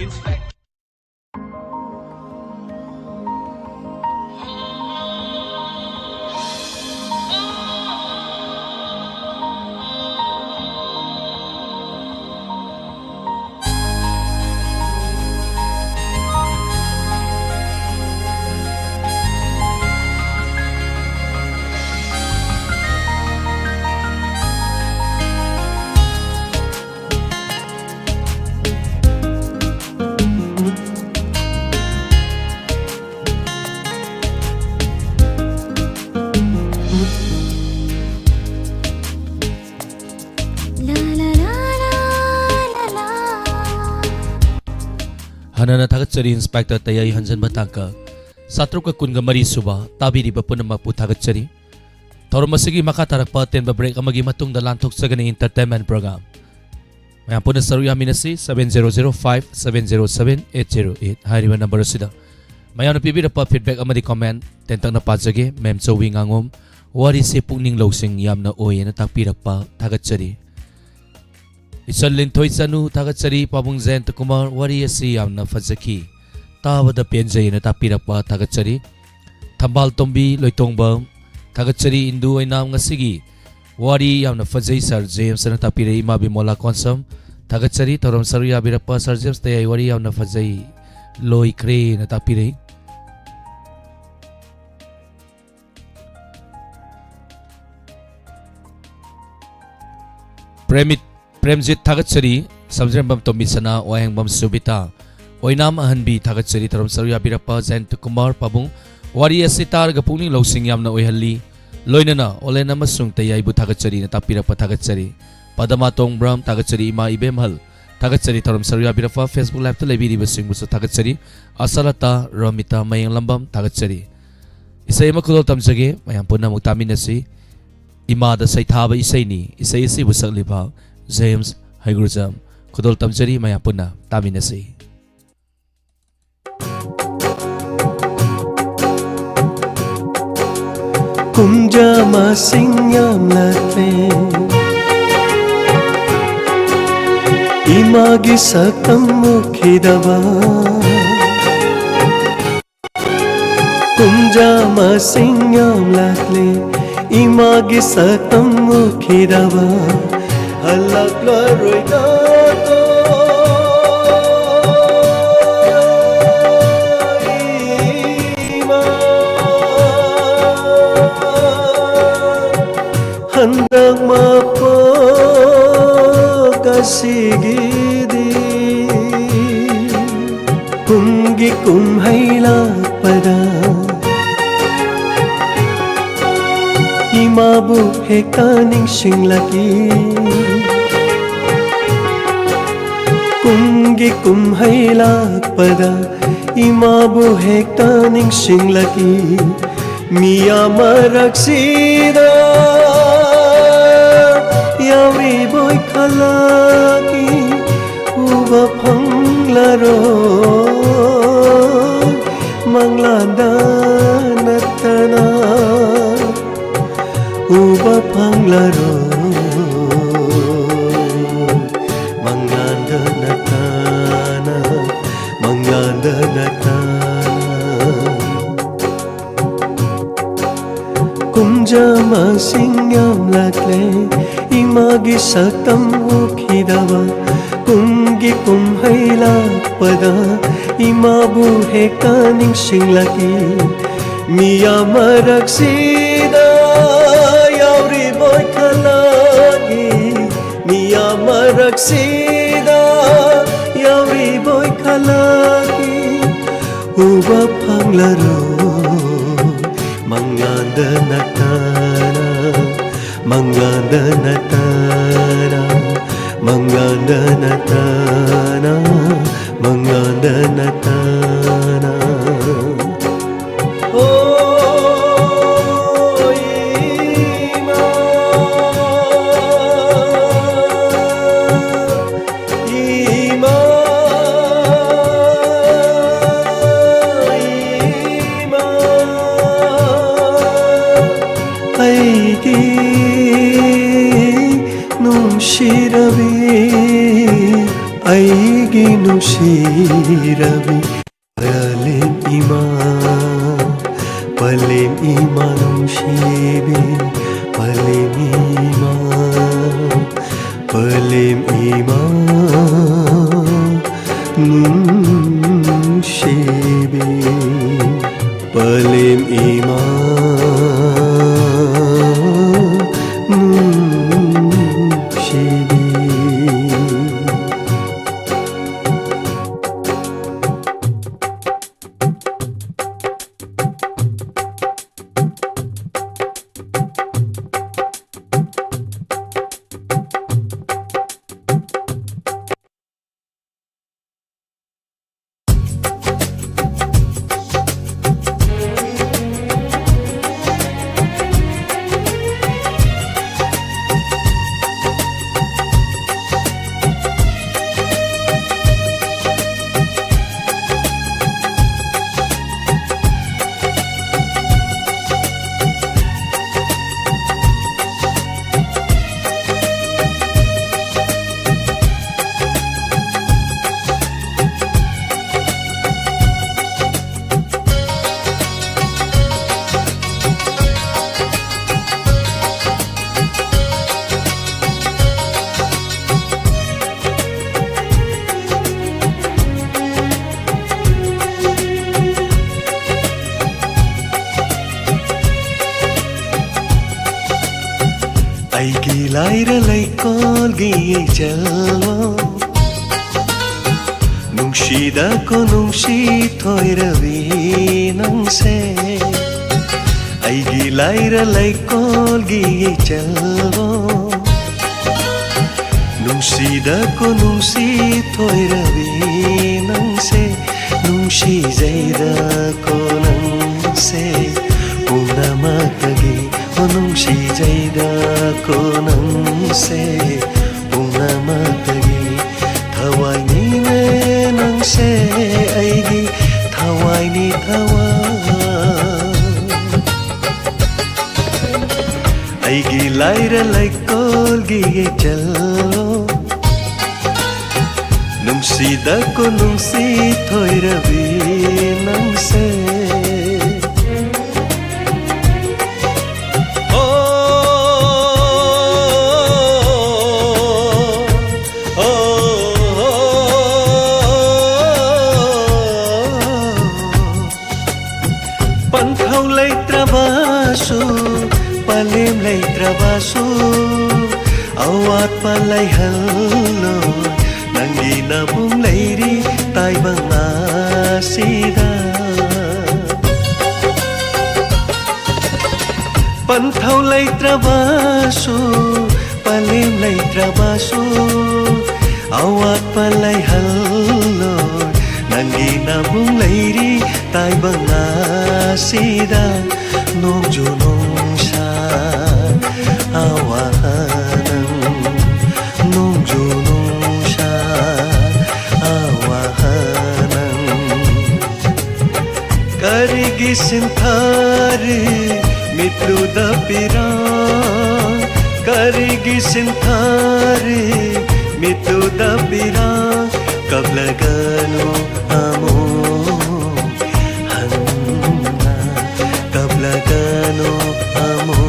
Inspect Hanana thagatsari Inspector Tayay Hanjan Batangka Satruk kunga mari suba tabiri ba punama pu thagatsari Thormasigi makatarakpa ten ba break amagi matung da lantok sagani entertainment program Mayang puna saruya minasi 7005-707-808 Hariwa number sida Mayang na pibira pa feedback amadi comment tentang na padzage mem chowi ngangom wari se pungning losing yam na oye na takpirak pa thagatsari Isan lintoy sanu thagatsari pabung zen kumar wari asi yam na fadzaki Tawada penjay na takpirak pa thagatsari Thambal tombi loitongba Thagatsari indu ay naam nga sige wari yam na fadzay Sir James na takpiray imabi mola konsam Thagatsari torom saruya birapa Sir James tayay wari yam na fadzay loy kre na takpiray Premjit thagatsari samjrambam tomisana wahengbam subita oinam ahanbi thagatsari taram saruya birapa Zain Kumar pabung wari asitar gapuni losing yamna oihalli loinana olena masung tayay bu thagatsari na tapirapa thagatsari padamatong bram thagatsari ima ibemhal thagatsari taram saruya birapa Facebook live talebiri basing busa thagatsari asalata ramita mayang lambam thagatsari isay makudol tamjage mayang puna mugtamin nasi imada say thaba isay ni isay isi busak libaw James Haigurjam Kudol tamjari maya puna taminasi Kumja masingyam late Imagi sakam mukhidaba Kumja masingyam late Imagi sakam mukhidaba Halak laroy na to ima Handang mapagasigidi Kumgi kumhailak pada Imabu hekaning singlaki Kumgi kumhailak pada Imabu hekaning singlaki Miya maragsida Yawi boy kalaki Uba panglaro Manglanda natana Uba panglaro Manglanda natana Manglanda natana Kumja masingyam lakle Imagi sakam ukhidawa Kumgi kumhailak pada Imabu hekaning singlaki Miya maragsida Yauri boy kalagi Miya maragsida Yauri boy kalagi Uba panglaro Manglanda natana Manglanda natana Manglanda natana Manglanda natana ꯑꯩꯒꯤ ꯅꯨꯡꯁꯤꯔꯕꯤ ꯄꯂꯦꯝ ꯏꯃꯥ ꯄꯂꯦꯝ ꯏꯃꯥ ꯅꯨꯡꯁꯤꯕꯤ ꯄꯂꯦꯝ ꯏꯃꯥ ꯄꯂꯦꯝ ꯏꯃꯥ nungsibi Palim ima nungsibi ꯑꯩꯒꯤ ꯂꯥꯏꯔ ꯂꯩꯀꯣꯜꯒꯤ ꯏꯆꯜꯋꯣ ꯅꯨꯡꯁꯤꯗꯀꯣ ꯅꯨꯡꯁꯤ ꯊꯣꯏꯔꯕꯤ ꯅꯪꯁꯦ ꯑꯩꯒꯤ ꯂꯥꯏꯔ ꯂꯩꯀꯣꯜꯒꯤ ꯏꯆꯜꯋꯣ ꯅꯨꯡꯁꯤꯗꯀꯣ ꯅꯨꯡꯁꯤ ꯊꯣꯏꯔꯕꯤ ꯅꯪꯁꯦ ꯅꯨꯡꯁꯤꯖꯩꯗꯀꯣ ꯅꯪꯁꯦ ꯄꯨꯝꯅꯃꯛꯇꯒꯤ nungsijaydako nangse pungnamatagi thawainine nangse aigi thawaini thawa aigi laira laikolgi jallo nungsidako nungsi thoirabi nangse Palim leitrabasu awat palay hallo nangina bung leiri tay bang asida panthau leitrabasu palim leitrabasu awat palay hallo nangina bung leiri tay bang asida nong junong sa awahanang nong junong sa awahanang karigi sinthare mitlu dapira karigi sinthare mitlu dapira kablagano amo Kablagano amo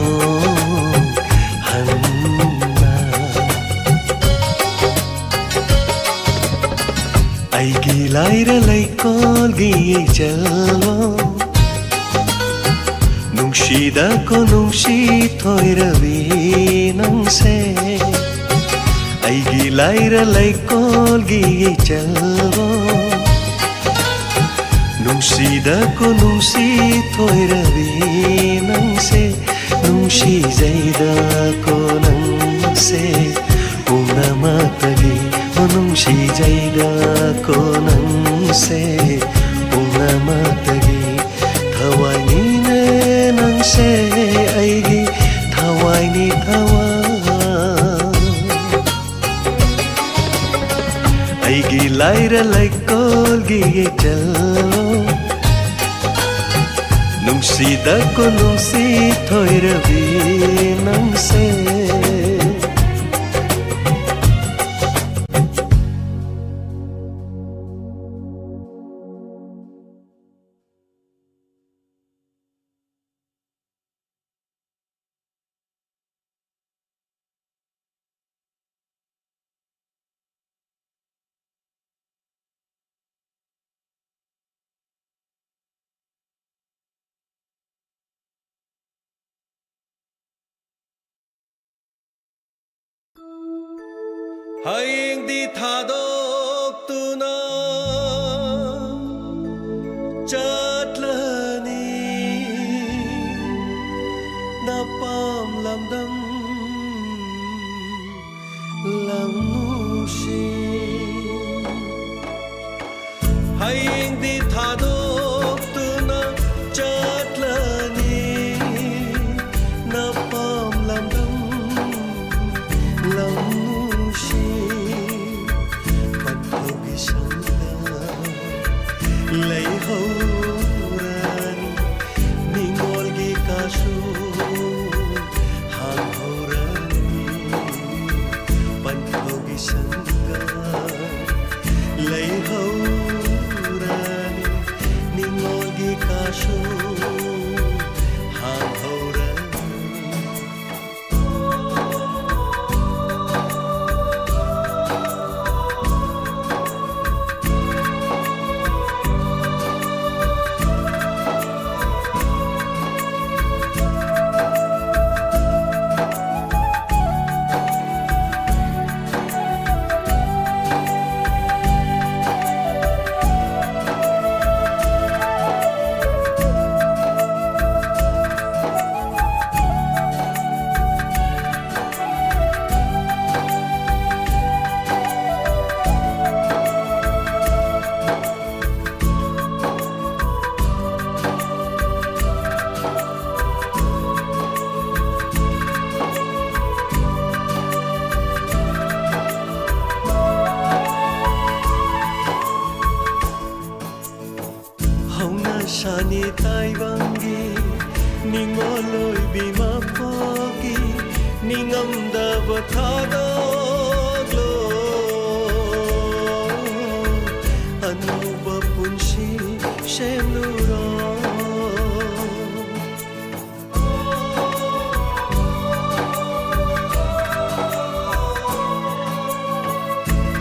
hanna Aigi laira laikolgi jallo Nungsidako nungsi thoirabi nangse Aigi laira laikolgi jallo Nungsidako nungsi thoirabi nangse Nungsijaydako nangse Pungnamatagi nungsijaydako nangse Pungnamatagi thawainine nangse aigi thawaini thawa Aigi laira laikolgi jallo Nungsidako nungsi thoirabi nangse hingdi thadok tuna chatlani napam lamdam lamnushi hingdi thadok tuna chatlani napam lamdam lamnushi panhogi sanga lay horani ningolgi kasu hang horani panhogi sanga lay horani ningolgi kasu hang horani Shani taiwangi ningoloi bima pogi ningam da bathado glo anuba punshi shemluro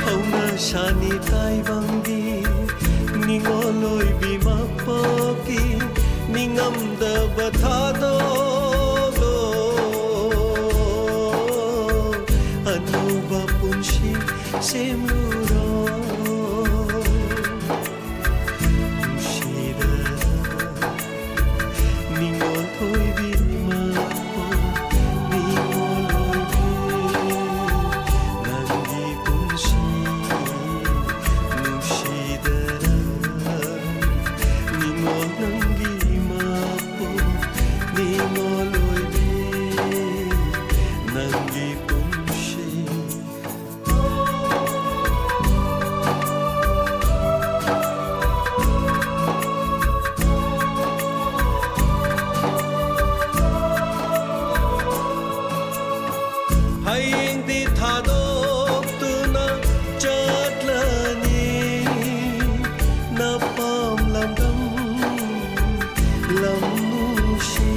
hauna shani taiwangi ningoloi bima pogi ningam da bathado lo anuba punshi semluro shida ningol thoi bima po ningoloi bi nangi punshi nushida ningol nangi mapo ningoloi bi nangi punshi hingdi thadok tuna chatlani napam lamdam lamnushi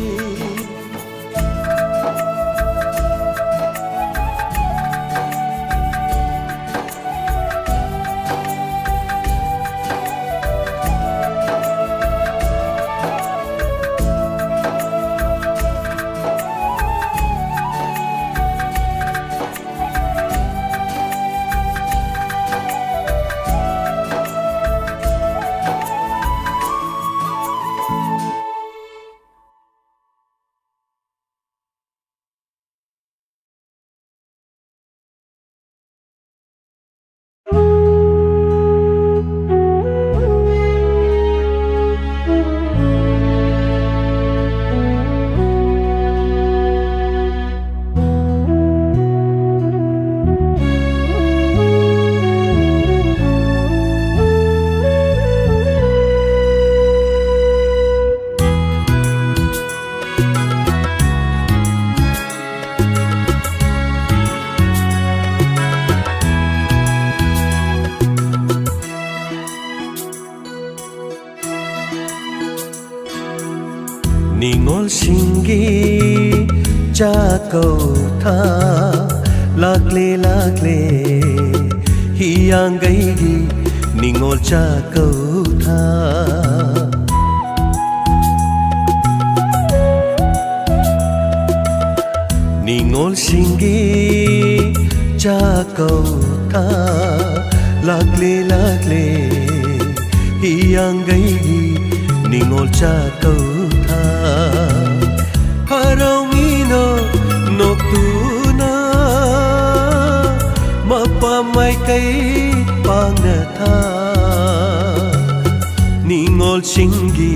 ningol singi jakau tha lakle lakle hiyang gai gi ningol jakau tha ningol singi jakau था लाक्ले लाक्ले हियांगैगी निंगोल चाकौ था हराउमिनो नोक्तुना मपा माइकै पांगना था निंगोल सिंगी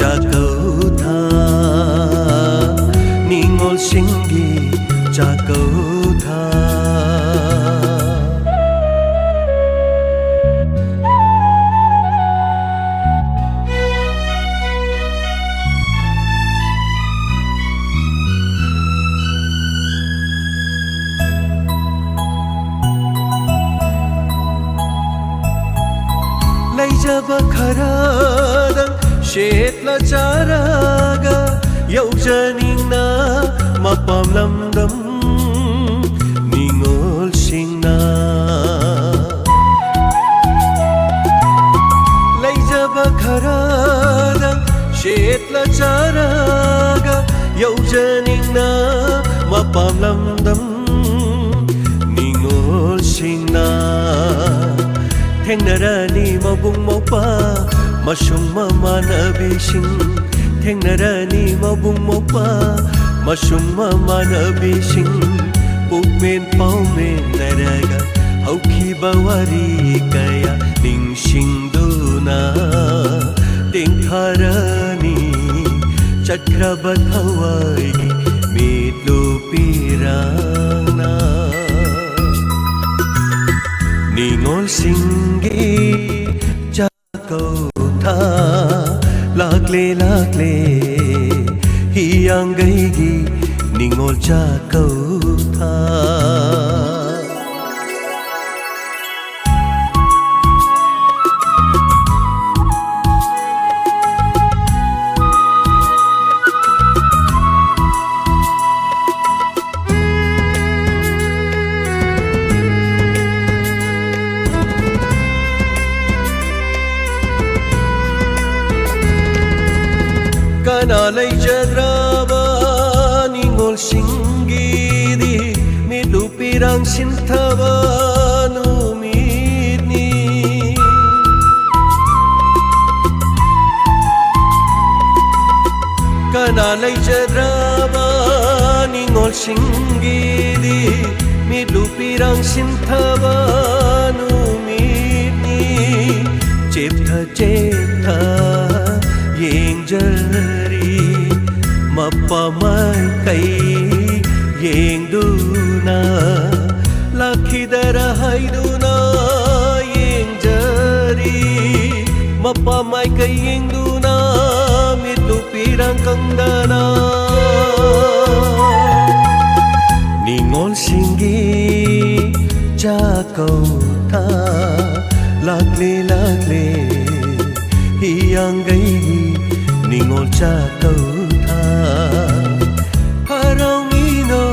चाकौ था निंगोल सिंगी चाकौ था लैजबा खरादं शेतला चारागा यौजनिंगना मपम लमदम निंगोल सिंगना लैजबा खरादं शेतला चारागा यौजनिंगना मपम लमदम निंगोल सिंगना थेंगनरानी मबुंग मोपा मशुंग ममानबीसिंग थेंगनरानी मबुंग मोपा मशुंग ममानबीसिंग पुकमेन पाउमेन नरगा हौखिबा वारी कया निंगसिंगदुना तेंखारानी चक्रबा थवाई मितलु पिरांगना निंगोल सिंगी चाकौ था लाक्ले लाक्ले हियांगैगी निंगोल चाकौ था Kanalay jadraba ningol singgidi midupirang sintaba numidni Kanalay jadraba ningol singgidi midupirang sintaba numidni Cheptha cheptha Yengjari mappa mai yengduna lakhidara haiduna yengjari mappa mai yengduna mitlu pirang kangdana ningol singi chakau tha lagle lagle hiyangai निंगोल चाकौ था हराउमिनो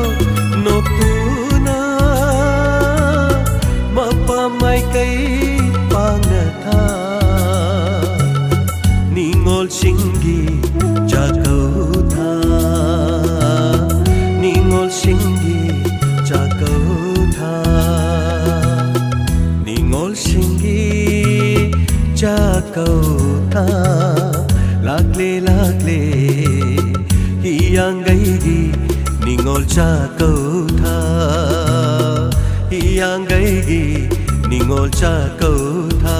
नोक्तुना मपा माइकै पांगना था निंगोल सिंगी चाकौ था निंगोल सिंगी चाकौ था निंगोल सिंगी चाकौ था लाक्ले लाक्ले हियांगैगी निंगोल चाकौ था हियांगैगी निंगोल चाकौ था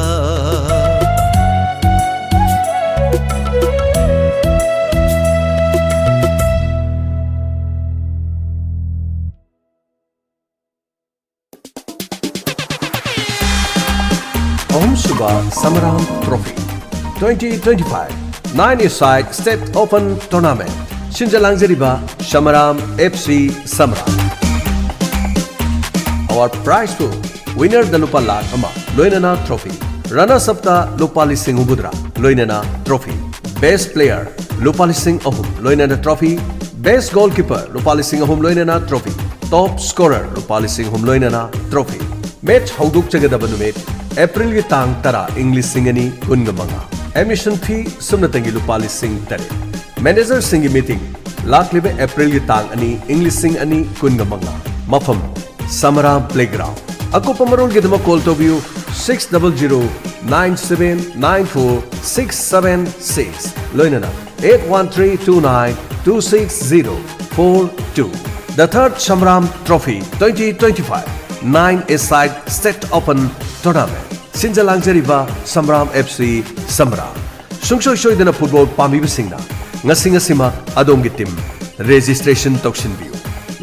Om Subha Samaram Trophy 2025 9-a-side State Open Tournament Sinjalangzeriba Samaram FC Samaram Our prize pool Winner the Lupa Lakh Ama Loinana Trophy Runners up the Lupa Lising Ubudra Loinana Trophy Best Player Lupa Lising Ahum Loinana Trophy Best Goalkeeper Lupa Lising Ahum Loinana Trophy Top Scorer Lupa Lising Ahum Loinana Trophy Match Hauduk Chagadaba Numit April ki tang tara English Singani Kungamanga Admission fee Sumnatangi Lupa Lising Tare Manager Singi Meeting Laklibe April ki tang ani English Sing ani Kungamanga Mafam Samaram Playground ꯑꯀꯨꯞꯄ ꯃꯔꯣꯜꯒꯤꯗꯃꯛ call ꯇꯧꯕꯤꯌꯨ 600-9794-676 ꯂꯣꯏꯅꯅ 81329-26042. The third Samram Trophy 2025 9-a-side State Open Tournament. Sinjalangzariba Samram FC Samram. Sungsoi soidana football pamibasingna ngasingasima adomgi team registration toksinbiu.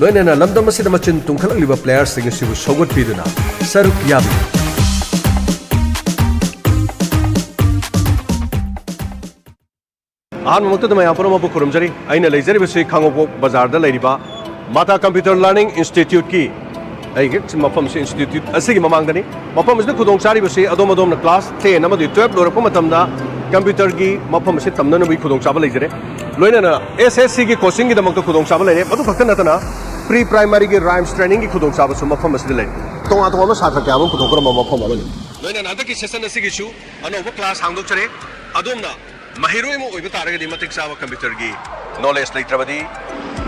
Loinana lamdam asida machin tungkhalakliba players sing asibu sogot piduna saruk yabi. Ahanmukta dama yapura mapu kurumjari aina leizari basi khangopok bazar da leiriba Mata Computer Learning Institute ki mafam se institute asigi mamangdani mafam asida khudong chari basi adom adom na class 10 amadi 12 lorapma matamda computer gi mafam se tamna na bi khudong chaba leijare loina na SSC gi coaching gi damak khudong chaba leire madu khakta natana pre primary gi rhymes training gi khudong chaba su mafam asida leire tonga tonga ma satra kya bam khudong kram mafam abani loina na adaki session asigi chu anova class hangdok chare adom na mahiroi mo oiba taragadi matik chaba computer gi knowledge leitrabadi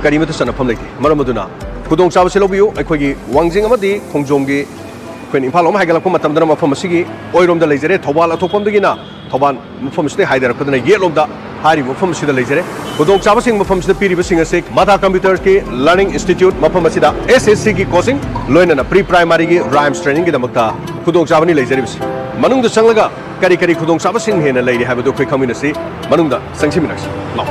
karimatu sanafam leite maramaduna khudong chaba se lobiu aikhogi wangjing amadi khongjomgi kwen imphal om haigalakpa matamdana mafam asigi oiromda leijare thobal athopamdagina thobal mafam aside haidarakpadana yelomda hari mafam asida leijare khudong chaba sing mafam asida piriba sing asik Mata Computer ki Learning Institute mafam asida SSC ki coaching loinana pre primary gi rhymes training gi damakta khudong chaba ni leijare bis manungda sanglaga kari khudong chaba sing hena leire habadu khoi khaminasi manungda sangsiminasi law